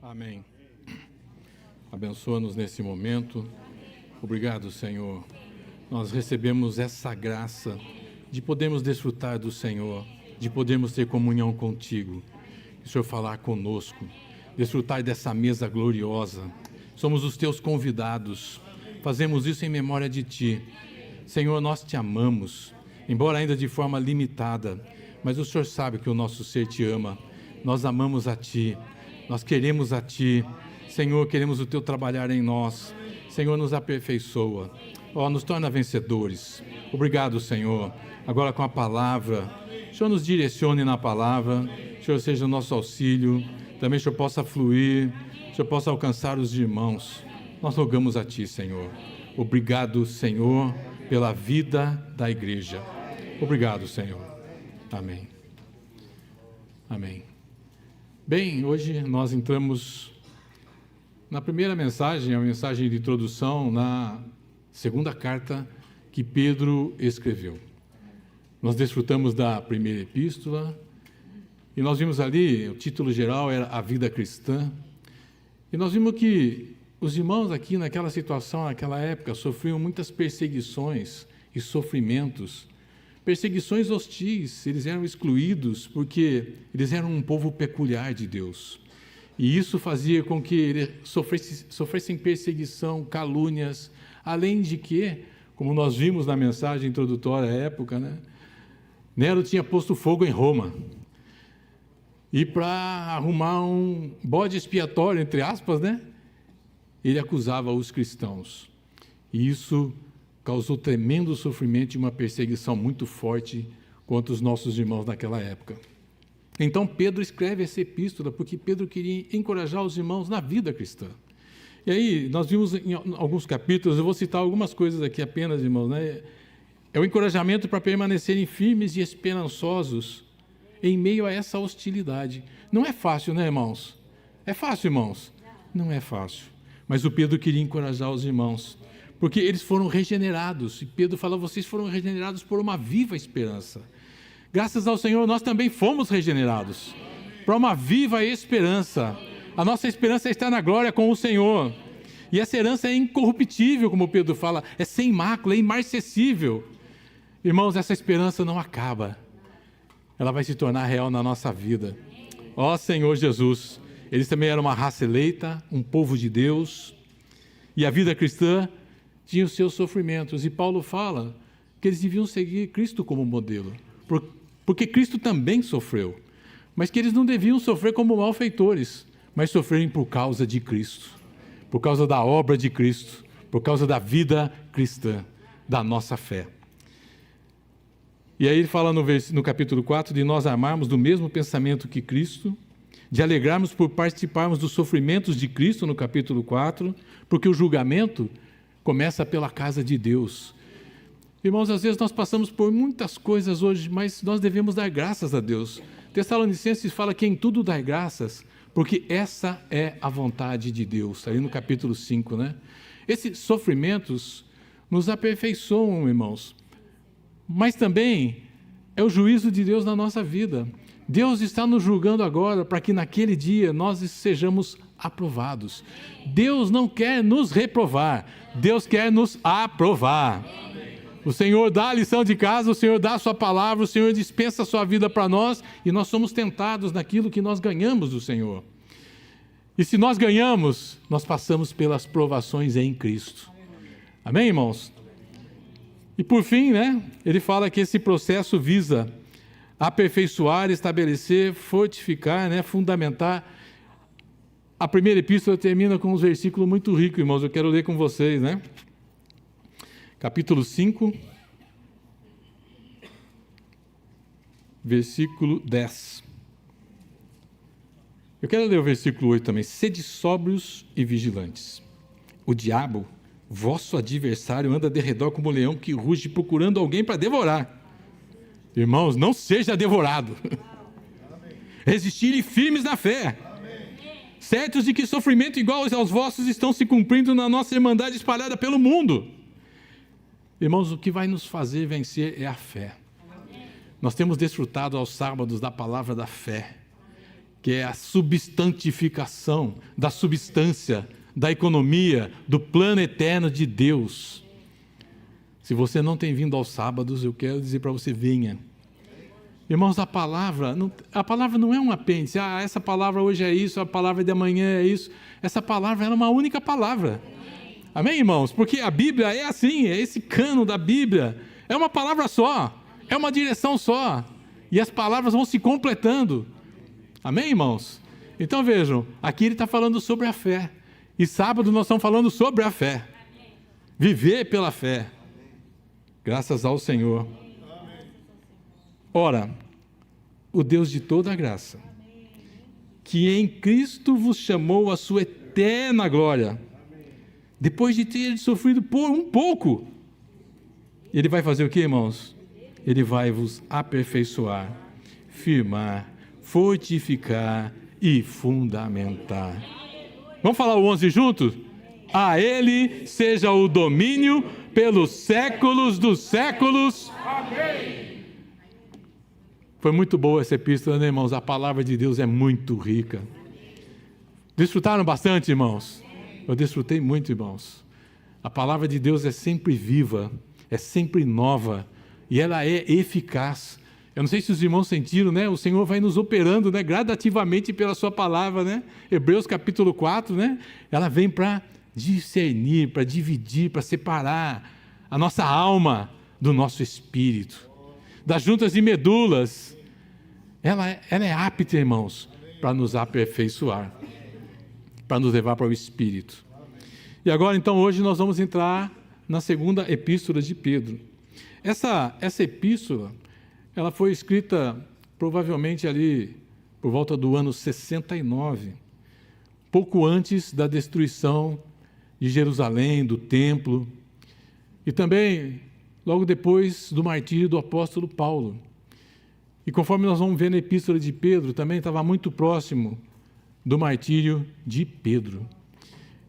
Amém. Abençoa-nos nesse momento. Obrigado, Senhor. Nós recebemos essa graça de podermos desfrutar do Senhor, de podermos ter comunhão contigo, que o Senhor falar conosco, desfrutar dessa mesa gloriosa. Somos os teus convidados, fazemos isso em memória de ti. Senhor, nós te amamos, embora ainda de forma limitada, mas o Senhor sabe que o nosso ser te ama. Nós amamos a ti, nós queremos a ti. Senhor, queremos o teu trabalhar em nós. Senhor, nos aperfeiçoa, nos torna vencedores. Obrigado, Senhor. Agora com a palavra, o Senhor nos direcione na palavra, o Senhor seja o nosso auxílio, também o Senhor possa fluir, o Senhor possa alcançar os irmãos. Nós rogamos a ti, Senhor. Obrigado, Senhor, pela vida da igreja. Obrigado, Senhor. Amém. Amém. Bem, hoje nós entramos na primeira mensagem, a mensagem de introdução, na segunda carta que Pedro escreveu. Nós desfrutamos da primeira epístola e nós vimos ali, o título geral era A Vida Cristã, e nós vimos que os irmãos aqui naquela situação, naquela época, sofriam muitas perseguições e sofrimentos, perseguições hostis. Eles eram excluídos porque eles eram um povo peculiar de Deus. E isso fazia com que eles sofressem perseguição, calúnias, além de que, como nós vimos na mensagem introdutória à época, Nero tinha posto fogo em Roma. E para arrumar um bode expiatório, entre aspas, ele acusava os cristãos. E isso causou tremendo sofrimento e uma perseguição muito forte contra os nossos irmãos naquela época. Então Pedro escreve essa epístola porque Pedro queria encorajar os irmãos na vida cristã. E aí, nós vimos em alguns capítulos, eu vou citar algumas coisas aqui apenas, irmãos, É o encorajamento para permanecerem firmes e esperançosos em meio a essa hostilidade. Não é fácil, irmãos? É fácil, irmãos? Não é fácil. Mas o Pedro queria encorajar os irmãos, porque eles foram regenerados. E Pedro fala, vocês foram regenerados por uma viva esperança. Graças ao Senhor, nós também fomos regenerados para uma viva esperança. A nossa esperança está na glória com o Senhor. E essa herança é incorruptível, como Pedro fala, é sem mácula, é imarcessível. Irmãos, essa esperança não acaba. Ela vai se tornar real na nossa vida. Ó Senhor Jesus, eles também eram uma raça eleita, um povo de Deus. E a vida cristã tinha os seus sofrimentos. E Paulo fala que eles deviam seguir Cristo como modelo. Porque Cristo também sofreu, mas que eles não deviam sofrer como malfeitores, mas sofrerem por causa de Cristo, por causa da obra de Cristo, por causa da vida cristã, da nossa fé. E aí ele fala no capítulo 4 de nós amarmos do mesmo pensamento que Cristo, de alegrarmos por participarmos dos sofrimentos de Cristo, no capítulo 4, porque o julgamento começa pela casa de Deus. Irmãos, às vezes nós passamos por muitas coisas hoje, mas nós devemos dar graças a Deus. Tessalonicenses fala que em tudo dar graças, porque essa é a vontade de Deus, ali no capítulo 5, Esses sofrimentos nos aperfeiçoam, irmãos, mas também é o juízo de Deus na nossa vida. Deus está nos julgando agora para que naquele dia nós sejamos aprovados. Deus não quer nos reprovar, Deus quer nos aprovar. O Senhor dá a lição de casa, o Senhor dá a sua palavra, o Senhor dispensa a sua vida para nós e nós somos tentados naquilo que nós ganhamos do Senhor. E se nós ganhamos, nós passamos pelas provações em Cristo. Amém, irmãos? E por fim, ele fala que esse processo visa aperfeiçoar, estabelecer, fortificar, fundamentar. A primeira epístola termina com um versículo muito rico, irmãos, eu quero ler com vocês, Capítulo 5, versículo 10. Eu quero ler o versículo 8 também. Sede sóbrios e vigilantes. O diabo, vosso adversário, anda de redor como um leão que ruge procurando alguém para devorar. Irmãos, não seja devorado. Resistirem firmes na fé. Certos de que sofrimento igual aos vossos estão se cumprindo na nossa irmandade espalhada pelo mundo. Irmãos, o que vai nos fazer vencer é a fé. Nós temos desfrutado aos sábados da palavra da fé, que é a substantificação da substância, da economia, do plano eterno de Deus. Se você não tem vindo aos sábados, eu quero dizer para você, venha. Irmãos, a palavra não é um apêndice. Essa palavra hoje é isso, a palavra de amanhã é isso. Essa palavra é uma única palavra. Amém, irmãos? Porque a Bíblia é assim, é esse cano da Bíblia. É uma palavra só, é uma direção só. E as palavras vão se completando. Amém, irmãos? Então vejam, aqui ele está falando sobre a fé. E sábado nós estamos falando sobre a fé. Viver pela fé. Graças ao Senhor. Ora, o Deus de toda a graça, que em Cristo vos chamou à sua eterna glória, depois de ter sofrido por um pouco, Ele vai fazer o que, irmãos? Ele vai vos aperfeiçoar, firmar, fortificar e fundamentar. Vamos falar o 11 juntos? A Ele seja o domínio pelos séculos dos séculos. Amém. Foi muito boa essa epístola, né, irmãos? A palavra de Deus é muito rica. Desfrutaram bastante, irmãos? Eu desfrutei muito, irmãos. A palavra de Deus é sempre viva, é sempre nova e ela é eficaz. Eu não sei se os irmãos sentiram, né? O Senhor vai nos operando, né, gradativamente pela sua palavra, né? Hebreus capítulo 4, né? Ela vem para discernir, para dividir, para separar a nossa alma do nosso espírito, das juntas e medulas. Ela é apta, irmãos, para nos aperfeiçoar, para nos levar para o Espírito. E agora, então, hoje nós vamos entrar na segunda epístola de Pedro. Essa epístola, ela foi escrita provavelmente ali por volta do ano 69, pouco antes da destruição de Jerusalém, do templo, e também logo depois do martírio do apóstolo Paulo. E conforme nós vamos ver na epístola de Pedro, também estava muito próximo do martírio de Pedro.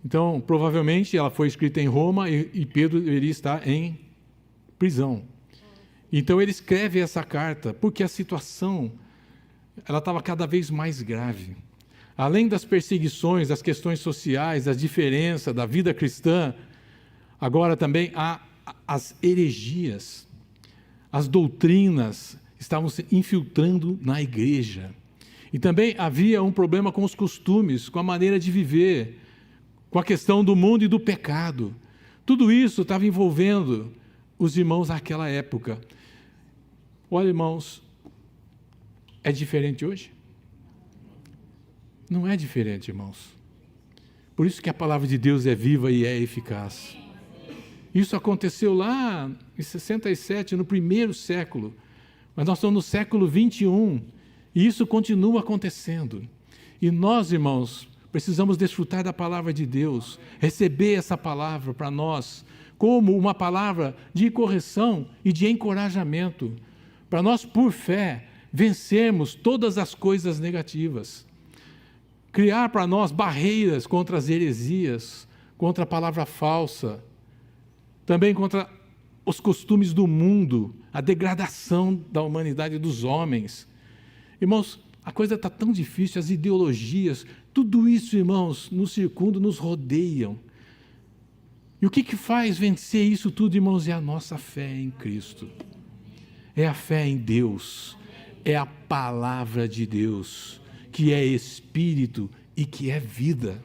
Então, provavelmente, ela foi escrita em Roma e Pedro deveria estar em prisão. Então, ele escreve essa carta porque a situação ela estava cada vez mais grave. Além das perseguições, das questões sociais, das diferenças da vida cristã, agora também há as heresias, as doutrinas estavam se infiltrando na igreja. E também havia um problema com os costumes, com a maneira de viver, com a questão do mundo e do pecado. Tudo isso estava envolvendo os irmãos naquela época. Olha, irmãos, é diferente hoje? Não é diferente, irmãos. Por isso que a palavra de Deus é viva e é eficaz. Isso aconteceu lá em 67, no primeiro século. Mas nós estamos no século 21 e isso continua acontecendo. E nós, irmãos, precisamos desfrutar da palavra de Deus, receber essa palavra para nós como uma palavra de correção e de encorajamento, para nós, por fé, vencermos todas as coisas negativas. Criar para nós barreiras contra as heresias, contra a palavra falsa, também contra os costumes do mundo, a degradação da humanidade dos homens. Irmãos, a coisa está tão difícil, as ideologias, tudo isso, irmãos, nos circundam, nos rodeiam. E o que faz vencer isso tudo, irmãos? É a nossa fé em Cristo. É a fé em Deus. É a palavra de Deus, que é Espírito e que é vida.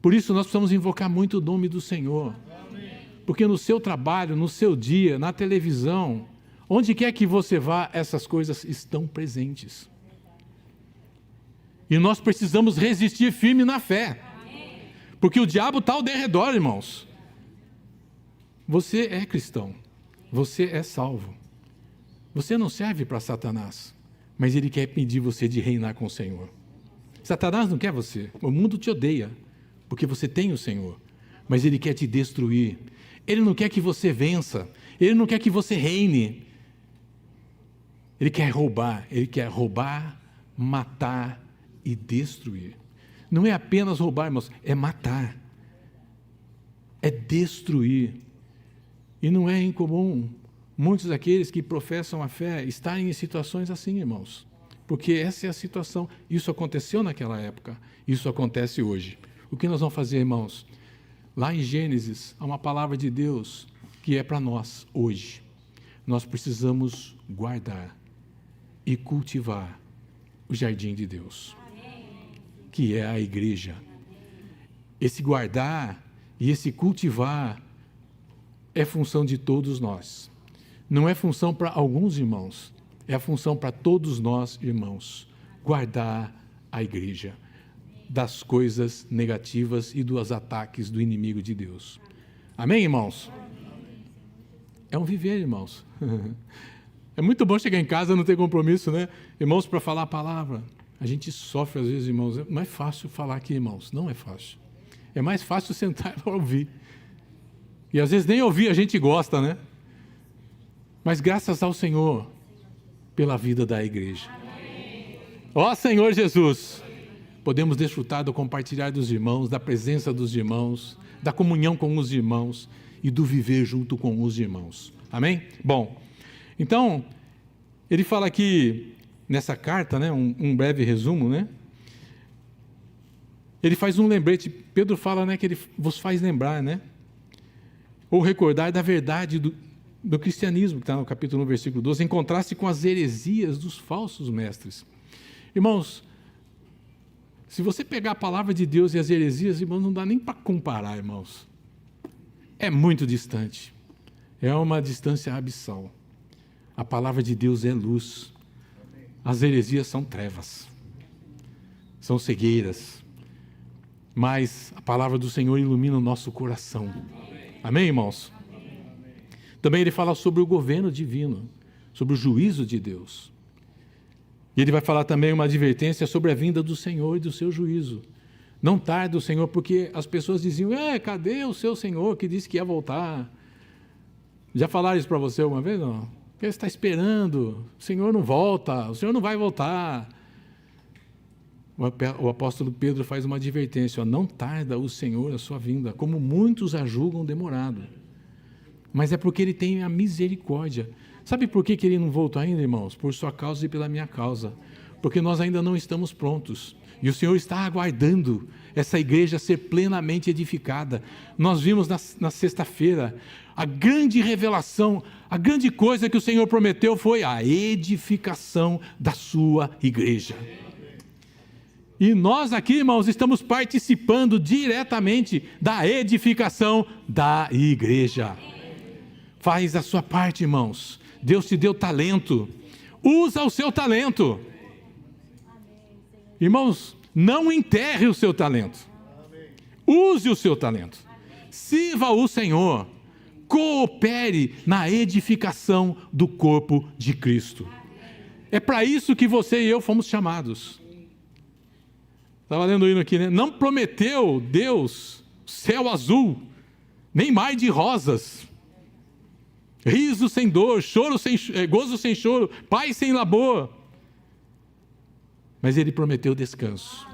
Por isso nós precisamos invocar muito o nome do Senhor. Porque no seu trabalho, no seu dia, na televisão, onde quer que você vá, essas coisas estão presentes. E nós precisamos resistir firme na fé. Porque o diabo está ao derredor, irmãos. Você é cristão. Você é salvo. Você não serve para Satanás. Mas ele quer impedir você de reinar com o Senhor. Satanás não quer você. O mundo te odeia. Porque você tem o Senhor. Mas ele quer te destruir. Ele não quer que você vença. Ele não quer que você reine. Ele quer roubar, matar e destruir. Não é apenas roubar, irmãos, é matar. É destruir. E não é incomum muitos daqueles que professam a fé estarem em situações assim, irmãos. porque essa é a situação. Isso aconteceu naquela época, isso acontece hoje. O que nós vamos fazer, irmãos? Lá em Gênesis, há uma palavra de Deus que é para nós hoje. Nós precisamos guardar e cultivar o jardim de Deus, que é a igreja. Esse guardar e esse cultivar é função de todos nós. Não é função para alguns irmãos, é a função para todos nós, irmãos. Guardar a igreja das coisas negativas e dos ataques do inimigo de Deus. Amém, irmãos? É um viver, irmãos. É muito bom chegar em casa e não ter compromisso, né? Irmãos, para falar a palavra. A gente sofre às vezes, irmãos. Não é fácil falar aqui, irmãos. Não é fácil. É mais fácil sentar para ouvir. E às vezes nem ouvir a gente gosta, né? Mas graças ao Senhor pela vida da igreja. Ó Senhor Jesus, podemos desfrutar do compartilhar dos irmãos, da presença dos irmãos, da comunhão com os irmãos e do viver junto com os irmãos. Amém? Bom, então, ele fala aqui nessa carta, né, um breve resumo, né? Ele faz um lembrete, Pedro fala, né, que ele vos faz lembrar, né? Ou recordar da verdade do cristianismo, que está no capítulo 1, versículo 12, em contraste com as heresias dos falsos mestres. Irmãos, se você pegar a palavra de Deus e as heresias, irmãos, não dá nem para comparar, irmãos. É muito distante. É uma distância abissal. A palavra de Deus é luz. As heresias são trevas. São cegueiras. Mas a palavra do Senhor ilumina o nosso coração. Amém, irmãos? Também ele fala sobre o governo divino, sobre o juízo de Deus. E ele vai falar também uma advertência sobre a vinda do Senhor e do seu juízo. Não tarde o Senhor, porque as pessoas diziam, cadê o seu Senhor que disse que ia voltar? Já falaram isso para você uma vez? Não? Porque você está esperando, o Senhor não volta, o Senhor não vai voltar. O apóstolo Pedro faz uma advertência, não tarda o Senhor a sua vinda, como muitos a julgam demorado. Mas é porque ele tem a misericórdia. Sabe por que ele não voltou ainda, irmãos? Por sua causa e pela minha causa. Porque nós ainda não estamos prontos. E o Senhor está aguardando essa igreja ser plenamente edificada. Nós vimos na sexta-feira a grande revelação, a grande coisa que o Senhor prometeu foi a edificação da sua igreja. E nós aqui, irmãos, estamos participando diretamente da edificação da igreja. Faz a sua parte, irmãos. Deus te deu talento. Usa o seu talento. Irmãos, não enterre o seu talento. Use o seu talento. Sirva o Senhor. Coopere na edificação do corpo de Cristo. É para isso que você e eu fomos chamados. Estava lendo o hino aqui, né? Não prometeu Deus céu azul, nem mar de rosas, riso sem dor, gozo sem choro, paz sem labor. Mas Ele prometeu descanso.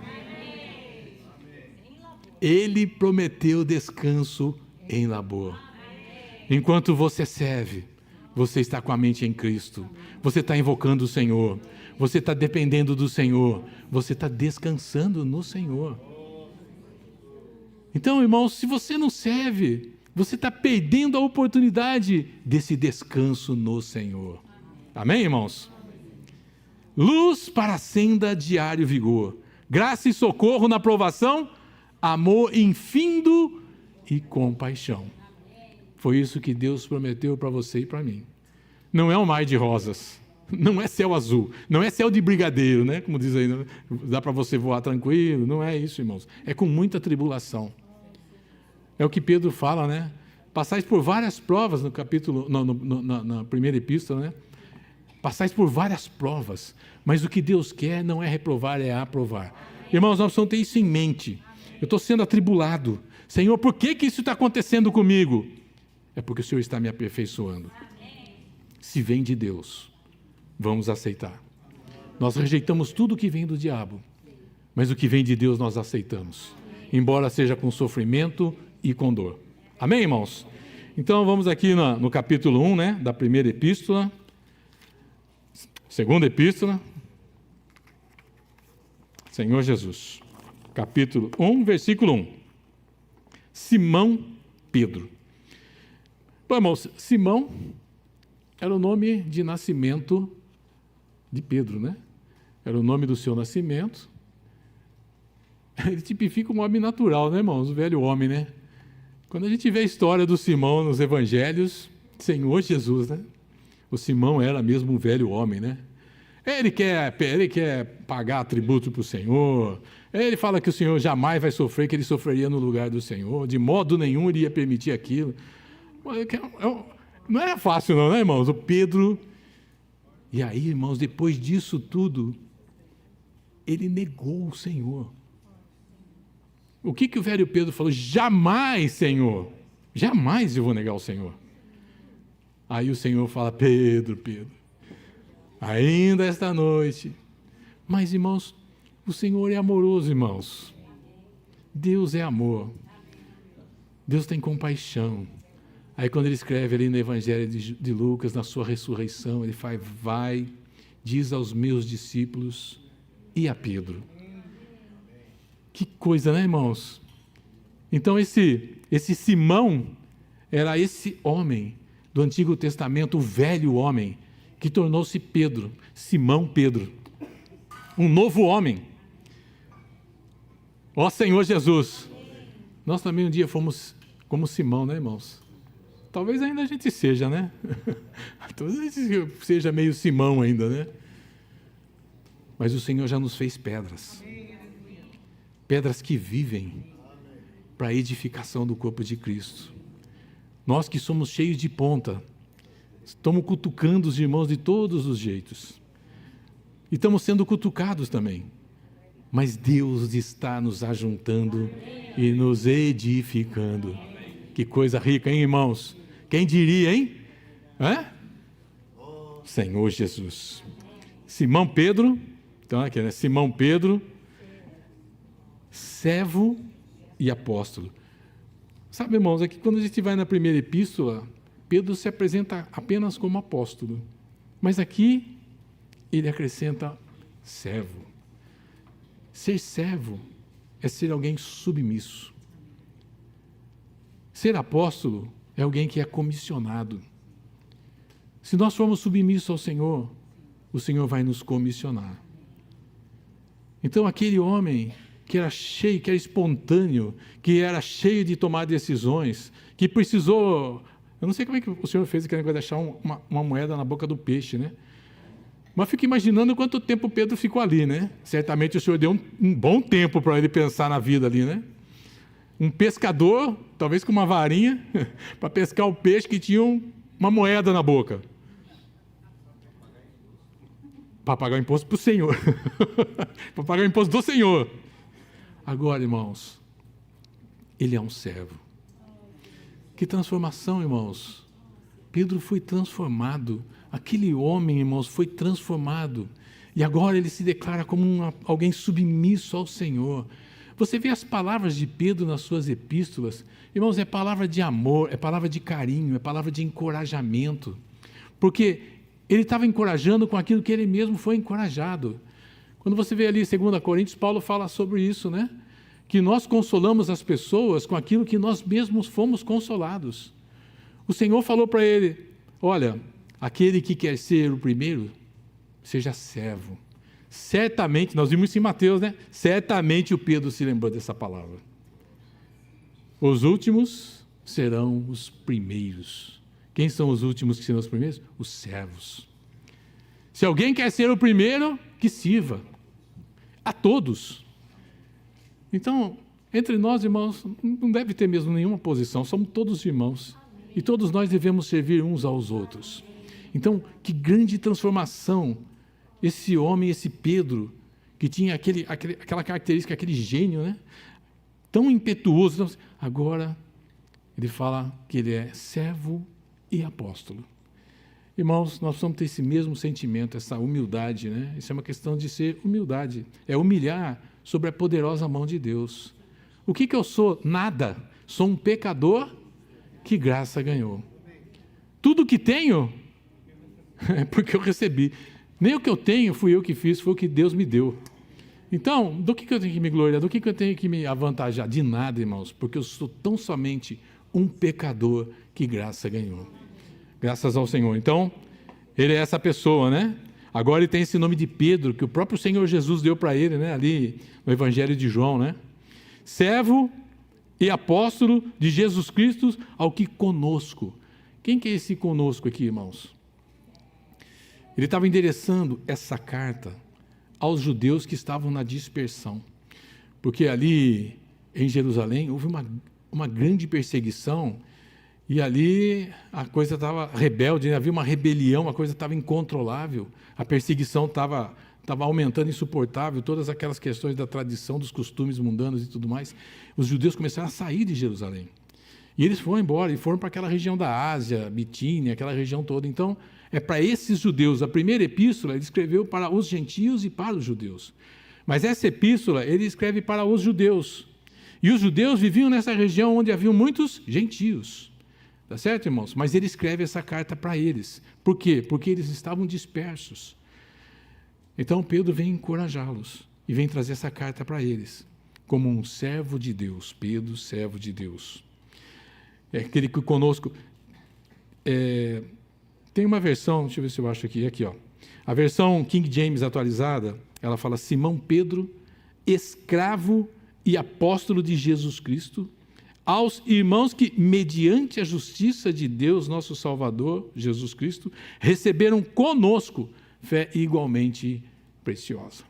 Ele prometeu descanso em labor. Enquanto você serve, você está com a mente em Cristo, você está invocando o Senhor, você está dependendo do Senhor, você está descansando no Senhor. Então, irmãos, se você não serve, você está perdendo a oportunidade desse descanso no Senhor. Amém, irmãos? Luz para a senda, diário vigor, graça e socorro na provação, amor infindo e compaixão. Foi isso que Deus prometeu para você e para mim. Não é um mar de rosas, não é céu azul, não é céu de brigadeiro, né? Como diz aí, né? Dá para você voar tranquilo, não é isso, irmãos. É com muita tribulação. É o que Pedro fala, né? Passais por várias provas no capítulo, na primeira epístola, né? Passais por várias provas, mas o que Deus quer não é reprovar, é aprovar. Irmãos, nós precisamos ter isso em mente. Eu estou sendo atribulado. Senhor, por que isso está acontecendo comigo? É porque o Senhor está me aperfeiçoando. Se vem de Deus, vamos aceitar. Nós rejeitamos tudo que vem do diabo, mas o que vem de Deus nós aceitamos, embora seja com sofrimento e com dor. Amém, irmãos? Então vamos aqui no capítulo 1, né, da primeira epístola, segunda epístola. Senhor Jesus. Capítulo 1, versículo 1. Simão Pedro. Bom, irmãos, Simão era o nome de nascimento de Pedro, né? Era o nome do seu nascimento. Ele tipifica um homem natural, né, irmãos? O velho homem, né? Quando a gente vê a história do Simão nos evangelhos, Senhor Jesus, né? O Simão era mesmo um velho homem, né? Ele quer pagar tributo para o Senhor. Ele fala que o Senhor jamais vai sofrer, que ele sofreria no lugar do Senhor. De modo nenhum ele ia permitir aquilo. Não era fácil não, né, irmãos? O Pedro... E aí, irmãos, depois disso tudo, ele negou o Senhor. O que o velho Pedro falou? Jamais, Senhor, jamais eu vou negar o Senhor. Aí o Senhor fala, Pedro, ainda esta noite. Mas, irmãos, o Senhor é amoroso, irmãos. Deus é amor. Deus tem compaixão. Aí quando ele escreve ali no Evangelho de Lucas, na sua ressurreição, ele fala, vai, diz aos meus discípulos e a Pedro. Que coisa, né, irmãos? Então esse Simão era esse homem do Antigo Testamento, o velho homem, que tornou-se Pedro, Simão Pedro. Um novo homem. Ó Senhor Jesus. Nós também um dia fomos como Simão, né, irmãos? Talvez ainda a gente seja, né? Talvez a gente seja meio Simão ainda, né? Mas o Senhor já nos fez pedras. Pedras que vivem para a edificação do corpo de Cristo. Nós que somos cheios de ponta, estamos cutucando os irmãos de todos os jeitos. E estamos sendo cutucados também. Mas Deus está nos ajuntando e nos edificando. Que coisa rica, hein, irmãos? Quem diria, hein? Senhor Jesus. Simão Pedro, então aqui, né? Simão Pedro, servo e apóstolo. Sabe, irmãos, aqui quando a gente vai na primeira epístola, Pedro se apresenta apenas como apóstolo. Mas aqui ele acrescenta servo. Ser servo é ser alguém submisso. Ser apóstolo é alguém que é comissionado. Se nós formos submissos ao Senhor, o Senhor vai nos comissionar. Então, aquele homem que era cheio, que era espontâneo, que era cheio de tomar decisões, que precisou... Eu não sei como é que o Senhor fez aquele negócio de deixar uma moeda na boca do peixe, né? Mas fico imaginando quanto tempo Pedro ficou ali, né? Certamente o Senhor deu um bom tempo para ele pensar na vida ali, né? Um pescador, talvez com uma varinha, para pescar o peixe que tinha uma moeda na boca. Para pagar o imposto para o Senhor. Para pagar o imposto do Senhor. Agora, irmãos, ele é um servo. Que transformação, irmãos. Pedro foi transformado. Aquele homem, irmãos, foi transformado. E agora ele se declara como alguém submisso ao Senhor. Você vê as palavras de Pedro nas suas epístolas, irmãos, é palavra de amor, é palavra de carinho, é palavra de encorajamento, porque ele estava encorajando com aquilo que ele mesmo foi encorajado. Quando você vê ali em 2 Coríntios, Paulo fala sobre isso, né? Que nós consolamos as pessoas com aquilo que nós mesmos fomos consolados. O Senhor falou para ele, olha, aquele que quer ser o primeiro, seja servo. Certamente, nós vimos isso em Mateus, né? Certamente o Pedro se lembrou dessa palavra. Os últimos serão os primeiros. Quem são os últimos que serão os primeiros? Os servos. Se alguém quer ser o primeiro, que sirva. A todos. Então, entre nós, irmãos, não deve ter mesmo nenhuma posição, somos todos irmãos. E todos nós devemos servir uns aos outros. Então, que grande transformação esse homem, esse Pedro, que tinha aquela característica, aquele gênio, né? Tão impetuoso. Então, agora, ele fala que ele é servo e apóstolo. Irmãos, nós precisamos ter esse mesmo sentimento, essa humildade, né? Isso é uma questão de ser humildade. É humilhar sobre a poderosa mão de Deus. O que eu sou? Nada. Sou um pecador que graça ganhou. Tudo que tenho é porque eu recebi. Nem o que eu tenho fui eu que fiz, foi o que Deus me deu. Então, do que eu tenho que me gloriar? Do que eu tenho que me avantajar? De nada, irmãos, porque eu sou tão somente um pecador que graça ganhou. Graças ao Senhor. Então, ele é essa pessoa, né? Agora ele tem esse nome de Pedro, que o próprio Senhor Jesus deu para ele, né? Ali no Evangelho de João, né? Servo e apóstolo de Jesus Cristo, ao que conosco. Quem que é esse conosco aqui, irmãos? Ele estava endereçando essa carta aos judeus que estavam na dispersão, porque ali em Jerusalém houve uma grande perseguição, e ali a coisa estava rebelde, havia uma rebelião, a coisa estava incontrolável, a perseguição estava aumentando, insuportável, todas aquelas questões da tradição, dos costumes mundanos e tudo mais. Os judeus começaram a sair de Jerusalém, e eles foram embora, e foram para aquela região da Ásia, Bitínia, aquela região toda. Então, é para esses judeus. A primeira epístola ele escreveu para os gentios e para os judeus. Mas essa epístola ele escreve para os judeus. E os judeus viviam nessa região onde haviam muitos gentios. Tá certo, irmãos? Mas ele escreve essa carta para eles. Por quê? Porque eles estavam dispersos. Então Pedro vem encorajá-los e vem trazer essa carta para eles, como um servo de Deus. Pedro, servo de Deus. É aquele que conosco... Tem uma versão, deixa eu ver se eu acho aqui, ó. A versão King James atualizada, ela fala: Simão Pedro, escravo e apóstolo de Jesus Cristo, aos irmãos que, mediante a justiça de Deus, nosso Salvador, Jesus Cristo, receberam conosco fé igualmente preciosa.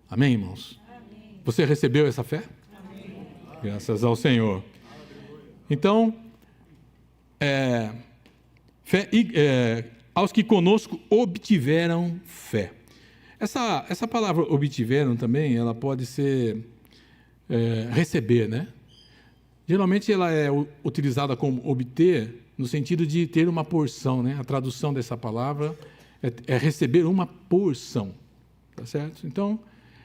Amém, irmãos? Amém. Você recebeu essa fé? Amém. Graças ao Senhor. Então, aos que conosco obtiveram fé. Essa palavra obtiveram também, ela pode ser receber, né? Geralmente ela é utilizada como obter, no sentido de ter uma porção, né? A tradução dessa palavra é receber uma porção, tá certo? Então,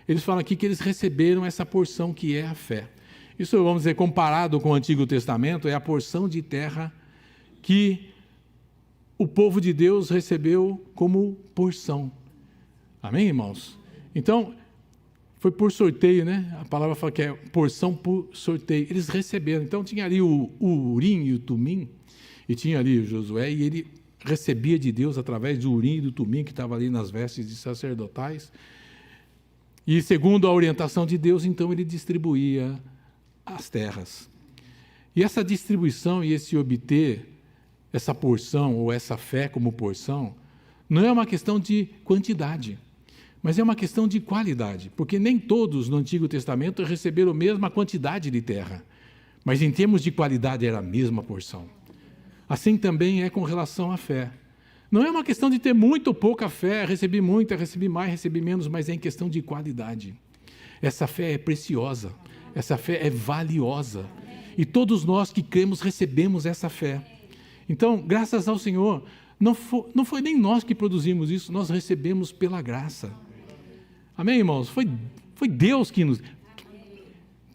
eles falam aqui que eles receberam essa porção que é a fé. Isso, vamos dizer, comparado com o Antigo Testamento, é a porção de terra que o povo de Deus recebeu como porção. Amém, irmãos? Então, foi por sorteio, né? A palavra fala que é porção por sorteio. Eles receberam. Então, tinha ali o Urim e o Tumim, e tinha ali o Josué, e ele recebia de Deus através do Urim e do Tumim, que estava ali nas vestes de sacerdotais. E, segundo a orientação de Deus, então, ele distribuía as terras. E essa distribuição e esse obter essa porção ou essa fé como porção, não é uma questão de quantidade, mas é uma questão de qualidade, porque nem todos no Antigo Testamento receberam a mesma quantidade de terra, mas em termos de qualidade era a mesma porção. Assim também é com relação à fé. Não é uma questão de ter muito ou pouca fé, recebi muita, recebi mais, recebi menos, mas é em questão de qualidade. Essa fé é preciosa, essa fé é valiosa, e todos nós que cremos recebemos essa fé. Então, graças ao Senhor, não foi nem nós que produzimos isso, nós recebemos pela graça. Amém, irmãos? Foi Deus que nos...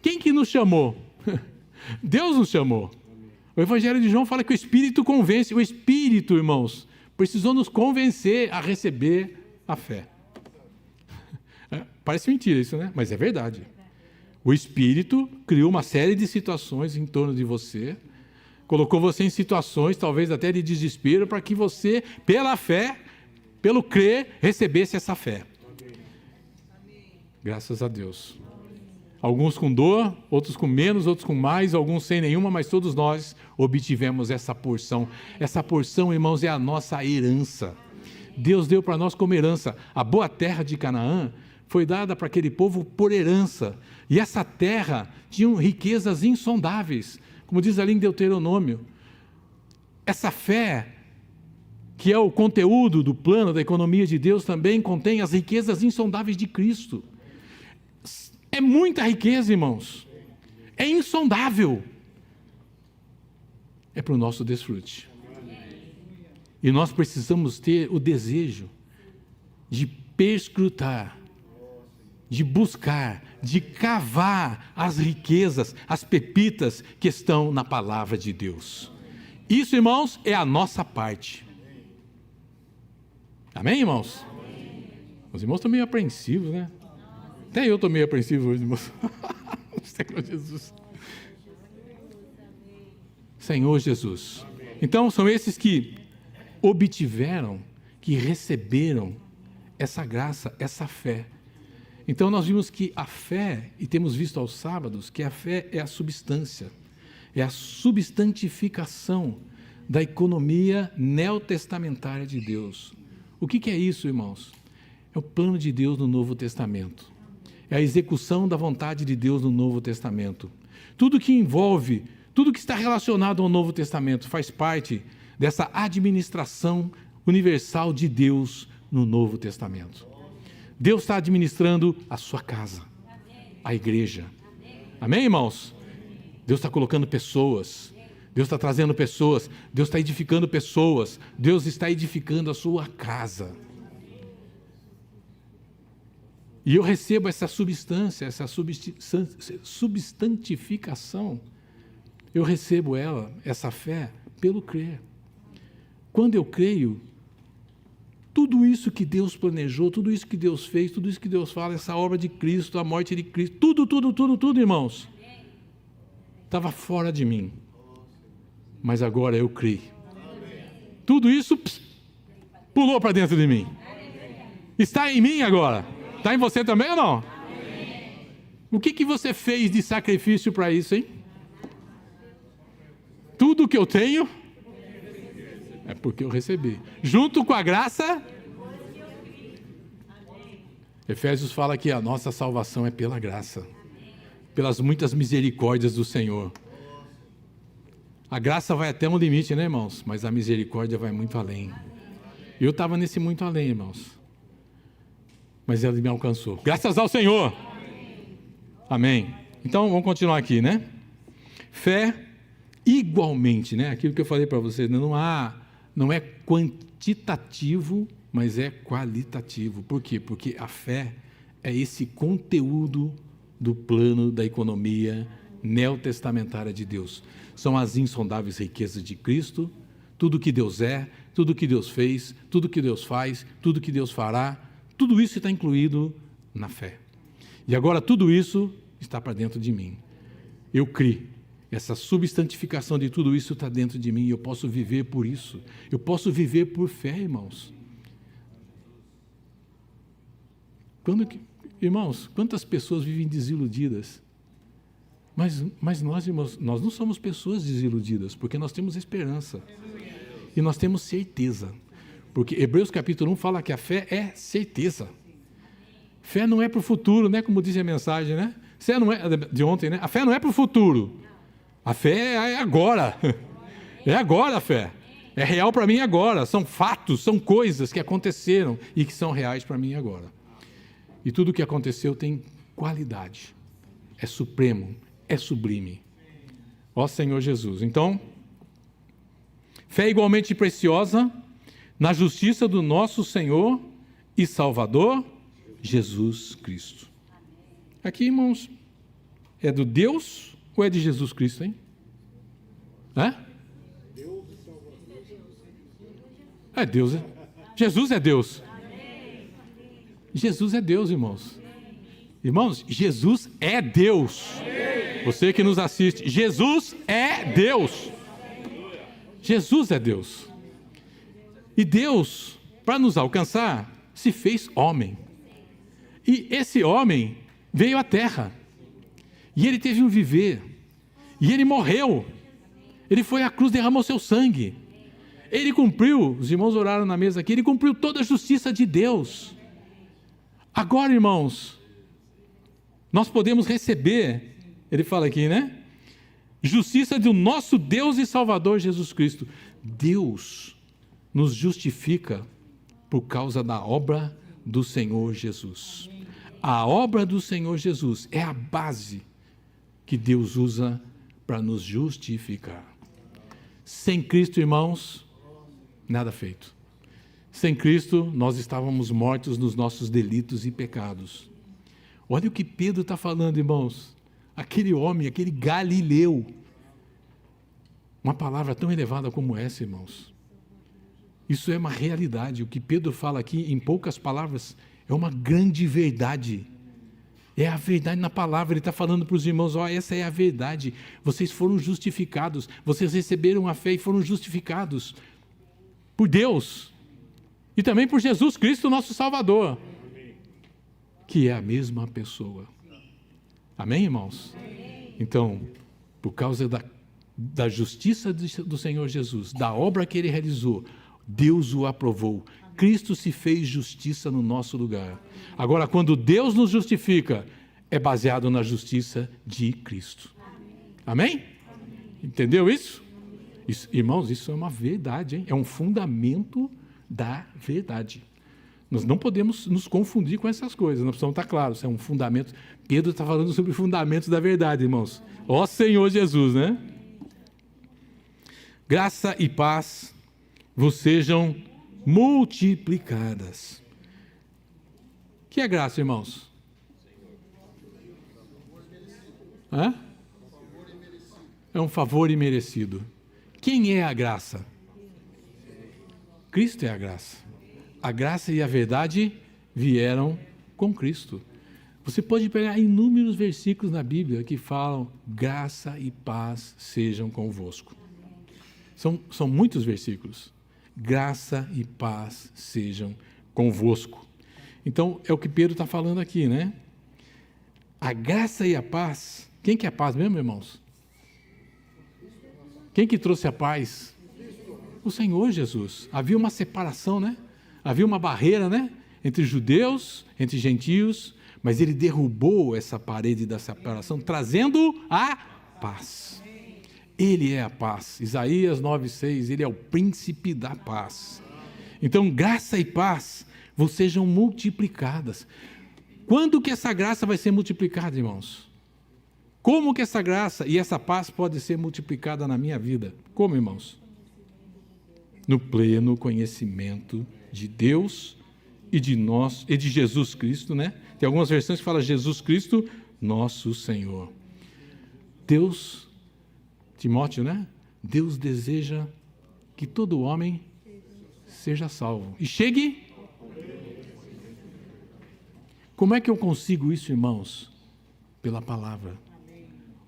Quem que nos chamou? Deus nos chamou. O Evangelho de João fala que o Espírito convence. O Espírito, irmãos, precisou nos convencer a receber a fé. Parece mentira isso, né? Mas é verdade. O Espírito criou uma série de situações em torno de você, colocou você em situações, talvez até de desespero, para que você, pela fé, pelo crer, recebesse essa fé. Graças a Deus. Alguns com dor, outros com menos, outros com mais, alguns sem nenhuma, mas todos nós obtivemos essa porção. Essa porção, irmãos, é a nossa herança. Deus deu para nós como herança. A boa terra de Canaã foi dada para aquele povo por herança. E essa terra tinha riquezas insondáveis. Como diz ali em Deuteronômio, essa fé, que é o conteúdo do plano da economia de Deus, também contém as riquezas insondáveis de Cristo. É muita riqueza, irmãos. É insondável. É para o nosso desfrute. E nós precisamos ter o desejo de perscrutar, de buscar, de cavar as riquezas, as pepitas que estão na palavra de Deus. Isso, irmãos, é a nossa parte. Amém, irmãos? Amém. Os irmãos estão meio apreensivos, né? Até eu estou meio apreensivo hoje, irmãos. Senhor Jesus. Senhor Jesus. Então, são esses que obtiveram, que receberam essa graça, essa fé. Então, nós vimos que a fé, e temos visto aos sábados, que a fé é a substância, é a substantificação da economia neotestamentária de Deus. O que é isso, irmãos? É o plano de Deus no Novo Testamento. É a execução da vontade de Deus no Novo Testamento. Tudo que envolve, tudo que está relacionado ao Novo Testamento faz parte dessa administração universal de Deus no Novo Testamento. Deus está administrando a sua casa, a igreja. Amém, irmãos? Deus está colocando pessoas, Deus está trazendo pessoas, Deus está edificando pessoas, Deus está edificando a sua casa. E eu recebo essa substância, essa substantificação, eu recebo ela, essa fé, pelo crer. Quando eu creio, tudo isso que Deus planejou, tudo isso que Deus fez, tudo isso que Deus fala, essa obra de Cristo, a morte de Cristo, tudo, irmãos, estava fora de mim. Mas agora eu criei. Tudo isso pulou para dentro de mim. Está em mim agora. Está em você também ou não? O que você fez de sacrifício para isso, hein? Tudo que eu tenho é porque eu recebi. Junto com a graça, Efésios fala que a nossa salvação é pela graça, pelas muitas misericórdias do Senhor. A graça vai até um limite, né, irmãos? Mas a misericórdia vai muito além. Eu estava nesse muito além, irmãos. Mas Ele me alcançou. Graças ao Senhor. Amém. Então, vamos continuar aqui, né? Fé, igualmente, né? Aquilo que eu falei para vocês, não é quantitativo, mas é qualitativo. Por quê? Porque a fé é esse conteúdo do plano da economia neotestamentária de Deus. São as insondáveis riquezas de Cristo, tudo que Deus é, tudo que Deus fez, tudo que Deus faz, tudo que Deus fará, tudo isso está incluído na fé. E agora tudo isso está para dentro de mim. Eu criei. Essa substantificação de tudo isso está dentro de mim e eu posso viver por isso. Eu posso viver por fé, irmãos. Irmãos, quantas pessoas vivem desiludidas? Mas nós, irmãos, nós não somos pessoas desiludidas, porque nós temos esperança. E nós temos certeza. Porque Hebreus capítulo 1 fala que a fé é certeza. Fé não é para o futuro, né? Como diz a mensagem, né? Fé não é de ontem, né? A fé não é para o futuro. A fé é agora. É agora a fé. É real para mim agora. São fatos, são coisas que aconteceram e que são reais para mim agora. E tudo o que aconteceu tem qualidade. É supremo, é sublime. Ó Senhor Jesus. Então, fé igualmente preciosa na justiça do nosso Senhor e Salvador, Jesus Cristo. Aqui, irmãos, é do Deus ou é de Jesus Cristo, hein? É Deus. Jesus é Deus. Jesus é Deus, irmãos. Irmãos, Jesus é Deus. Você que nos assiste, Jesus é Deus. Jesus é Deus. E Deus, para nos alcançar, se fez homem. E esse homem veio à terra. E ele teve um viver. E ele morreu. Ele foi à cruz, derramou seu sangue. Ele cumpriu, os irmãos oraram na mesa aqui, ele cumpriu toda a justiça de Deus. Agora, irmãos, nós podemos receber, ele fala aqui, né? Justiça do nosso Deus e Salvador Jesus Cristo. Deus nos justifica por causa da obra do Senhor Jesus. A obra do Senhor Jesus é a base que Deus usa para nos justificar. Sem Cristo, irmãos, nada feito. Sem Cristo, nós estávamos mortos nos nossos delitos e pecados. Olha o que Pedro está falando, irmãos. Aquele homem, aquele Galileu. Uma palavra tão elevada como essa, irmãos. Isso é uma realidade. O que Pedro fala aqui, em poucas palavras, é uma grande verdade. É a verdade na palavra. Ele está falando para os irmãos, essa é a verdade. Vocês foram justificados. Vocês receberam a fé e foram justificados por Deus. E também por Jesus Cristo, nosso Salvador. Que é a mesma pessoa. Amém, irmãos? Então, por causa da justiça do Senhor Jesus, da obra que Ele realizou, Deus o aprovou. Cristo se fez justiça no nosso lugar. Agora, quando Deus nos justifica, é baseado na justiça de Cristo. Amém? Entendeu isso? Irmãos, isso é uma verdade, hein? É um fundamento da verdade. Nós não podemos nos confundir com essas coisas, nós precisamos estar claros, é um fundamento. Pedro está falando sobre fundamentos da verdade, irmãos. Ó Senhor Jesus, né? Graça e paz vos sejam multiplicadas. O que é graça, irmãos? Hã? É um favor imerecido. Quem é a graça? Cristo é a graça. A graça e a verdade vieram com Cristo. Você pode pegar inúmeros versículos na Bíblia que falam graça e paz sejam convosco. São muitos versículos. Graça e paz sejam convosco. Então, é o que Pedro está falando aqui, né? A graça e a paz. Quem que é a paz mesmo, irmãos? Quem que trouxe a paz? O Senhor Jesus. Havia uma separação, né? Havia uma barreira, né? Entre judeus, entre gentios, mas Ele derrubou essa parede da separação, trazendo a paz. Ele é a paz. Isaías 9,6, Ele é o príncipe da paz. Então, graça e paz vos sejam multiplicadas. Quando que essa graça vai ser multiplicada, irmãos? Como que essa graça e essa paz pode ser multiplicada na minha vida? Como, irmãos? No pleno conhecimento de Deus e de nós, e de Jesus Cristo, né? Tem algumas versões que falam Jesus Cristo, nosso Senhor. Deus, Timóteo, né? Deus deseja que todo homem seja salvo. E chegue. Como é que eu consigo isso, irmãos? Pela palavra.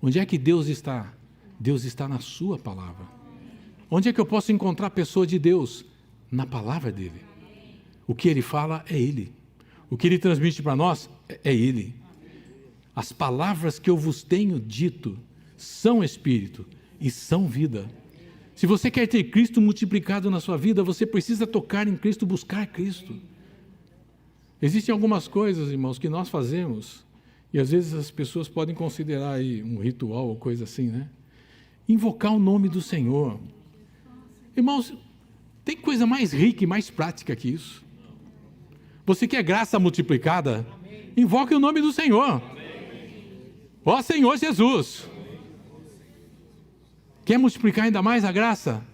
Onde é que Deus está? Deus está na sua palavra. Onde é que eu posso encontrar a pessoa de Deus? Na palavra dele. O que ele fala é ele. O que ele transmite para nós é ele. As palavras que eu vos tenho dito são espírito e são vida. Se você quer ter Cristo multiplicado na sua vida, você precisa tocar em Cristo, buscar Cristo. Existem algumas coisas, irmãos, que nós fazemos, e às vezes as pessoas podem considerar aí um ritual ou coisa assim, né? Invocar o nome do Senhor. Irmãos, tem coisa mais rica e mais prática que isso. Você quer graça multiplicada? Invoque o nome do Senhor. Ó Senhor Jesus. Quer multiplicar ainda mais a graça?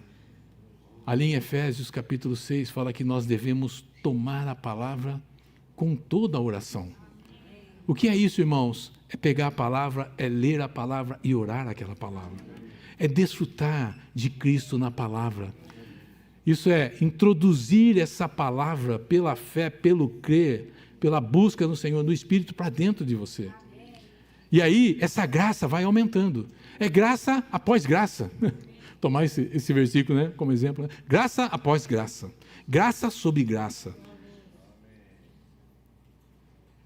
Ali em Efésios capítulo 6 fala que nós devemos tomar a palavra com toda a oração. O que é isso, irmãos? É pegar a palavra, é ler a palavra e orar aquela palavra. É desfrutar de Cristo na palavra. Isso é introduzir essa palavra pela fé, pelo crer, pela busca no Senhor, no Espírito para dentro de você. E aí, essa graça vai aumentando. É graça após graça. Tomar esse versículo, né, como exemplo. Né? Graça após graça. Graça sobre graça.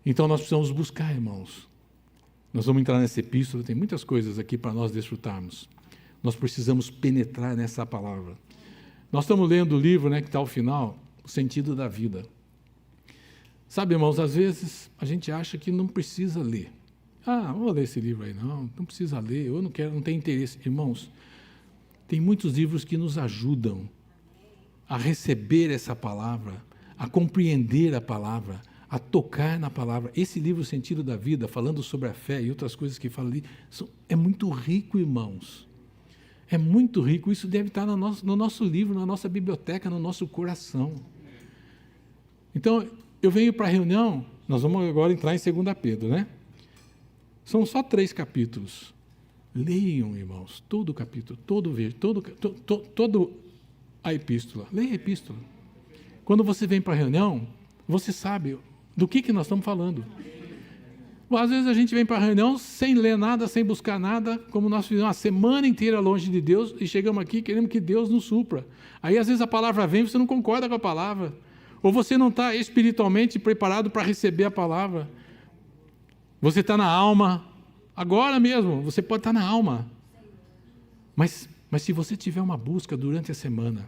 Então nós precisamos buscar, irmãos. Nós vamos entrar nessa epístola, tem muitas coisas aqui para nós desfrutarmos. Nós precisamos penetrar nessa palavra. Nós estamos lendo o livro, né, que está ao final, O Sentido da Vida. Sabe, irmãos, às vezes a gente acha que não precisa ler. Ah, vou ler esse livro aí, não precisa ler, eu não quero, não tenho interesse. Irmãos, tem muitos livros que nos ajudam a receber essa palavra, a compreender a palavra, a tocar na palavra. Esse livro, O Sentido da Vida, falando sobre a fé e outras coisas que fala ali, é muito rico, irmãos. É muito rico. Isso deve estar no nosso livro, na nossa biblioteca, no nosso coração. Então, eu venho para a reunião, nós vamos agora entrar em 2 Pedro, né? São só 3 capítulos. Leiam, irmãos, todo o capítulo, toda a epístola. Leia a epístola. Quando você vem para a reunião, você sabe do que nós estamos falando. Às vezes a gente vem para a reunião sem ler nada, sem buscar nada, como nós fizemos uma semana inteira longe de Deus e chegamos aqui querendo que Deus nos supra. Aí às vezes a palavra vem e você não concorda com a palavra. Ou você não está espiritualmente preparado para receber a palavra. Você está na alma, agora mesmo, você pode estar na alma. Mas se você tiver uma busca durante a semana,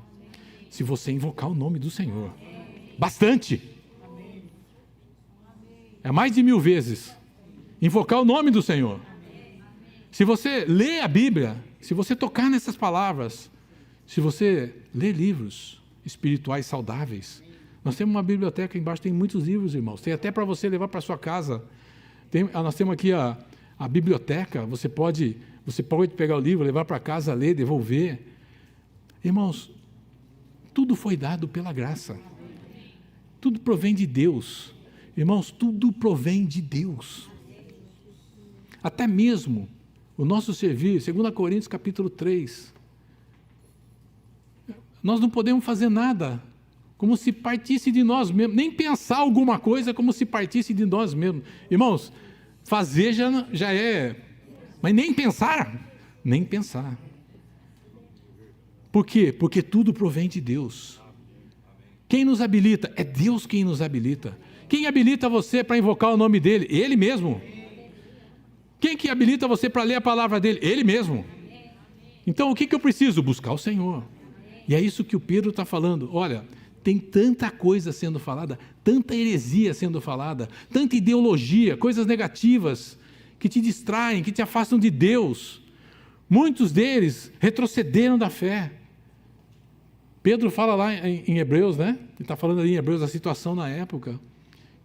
se você invocar o nome do Senhor, bastante, é mais de 1000 vezes, invocar o nome do Senhor. Se você ler a Bíblia, se você tocar nessas palavras, se você ler livros espirituais saudáveis, nós temos uma biblioteca embaixo, tem muitos livros, irmãos, tem até para você levar para sua casa. Nós temos aqui a biblioteca, você pode pegar o livro, levar para casa, ler, devolver. Irmãos, tudo foi dado pela graça. Tudo provém de Deus. Irmãos, tudo provém de Deus. Até mesmo o nosso serviço, 2 Coríntios capítulo 3. Nós não podemos fazer nada como se partisse de nós mesmos, nem pensar alguma coisa como se partisse de nós mesmos. Irmãos, fazer já é, mas nem pensar. Por quê? Porque tudo provém de Deus. Quem nos habilita? É Deus quem nos habilita. Quem habilita você para invocar o nome dEle? Ele mesmo. Quem que habilita você para ler a palavra dEle? Ele mesmo. Então o que eu preciso? Buscar o Senhor. E é isso que o Pedro está falando. Olha, tem tanta coisa sendo falada, tanta heresia sendo falada, tanta ideologia, coisas negativas que te distraem, que te afastam de Deus. Muitos deles retrocederam da fé. Pedro fala lá em Hebreus, né? Ele está falando ali em Hebreus a situação na época,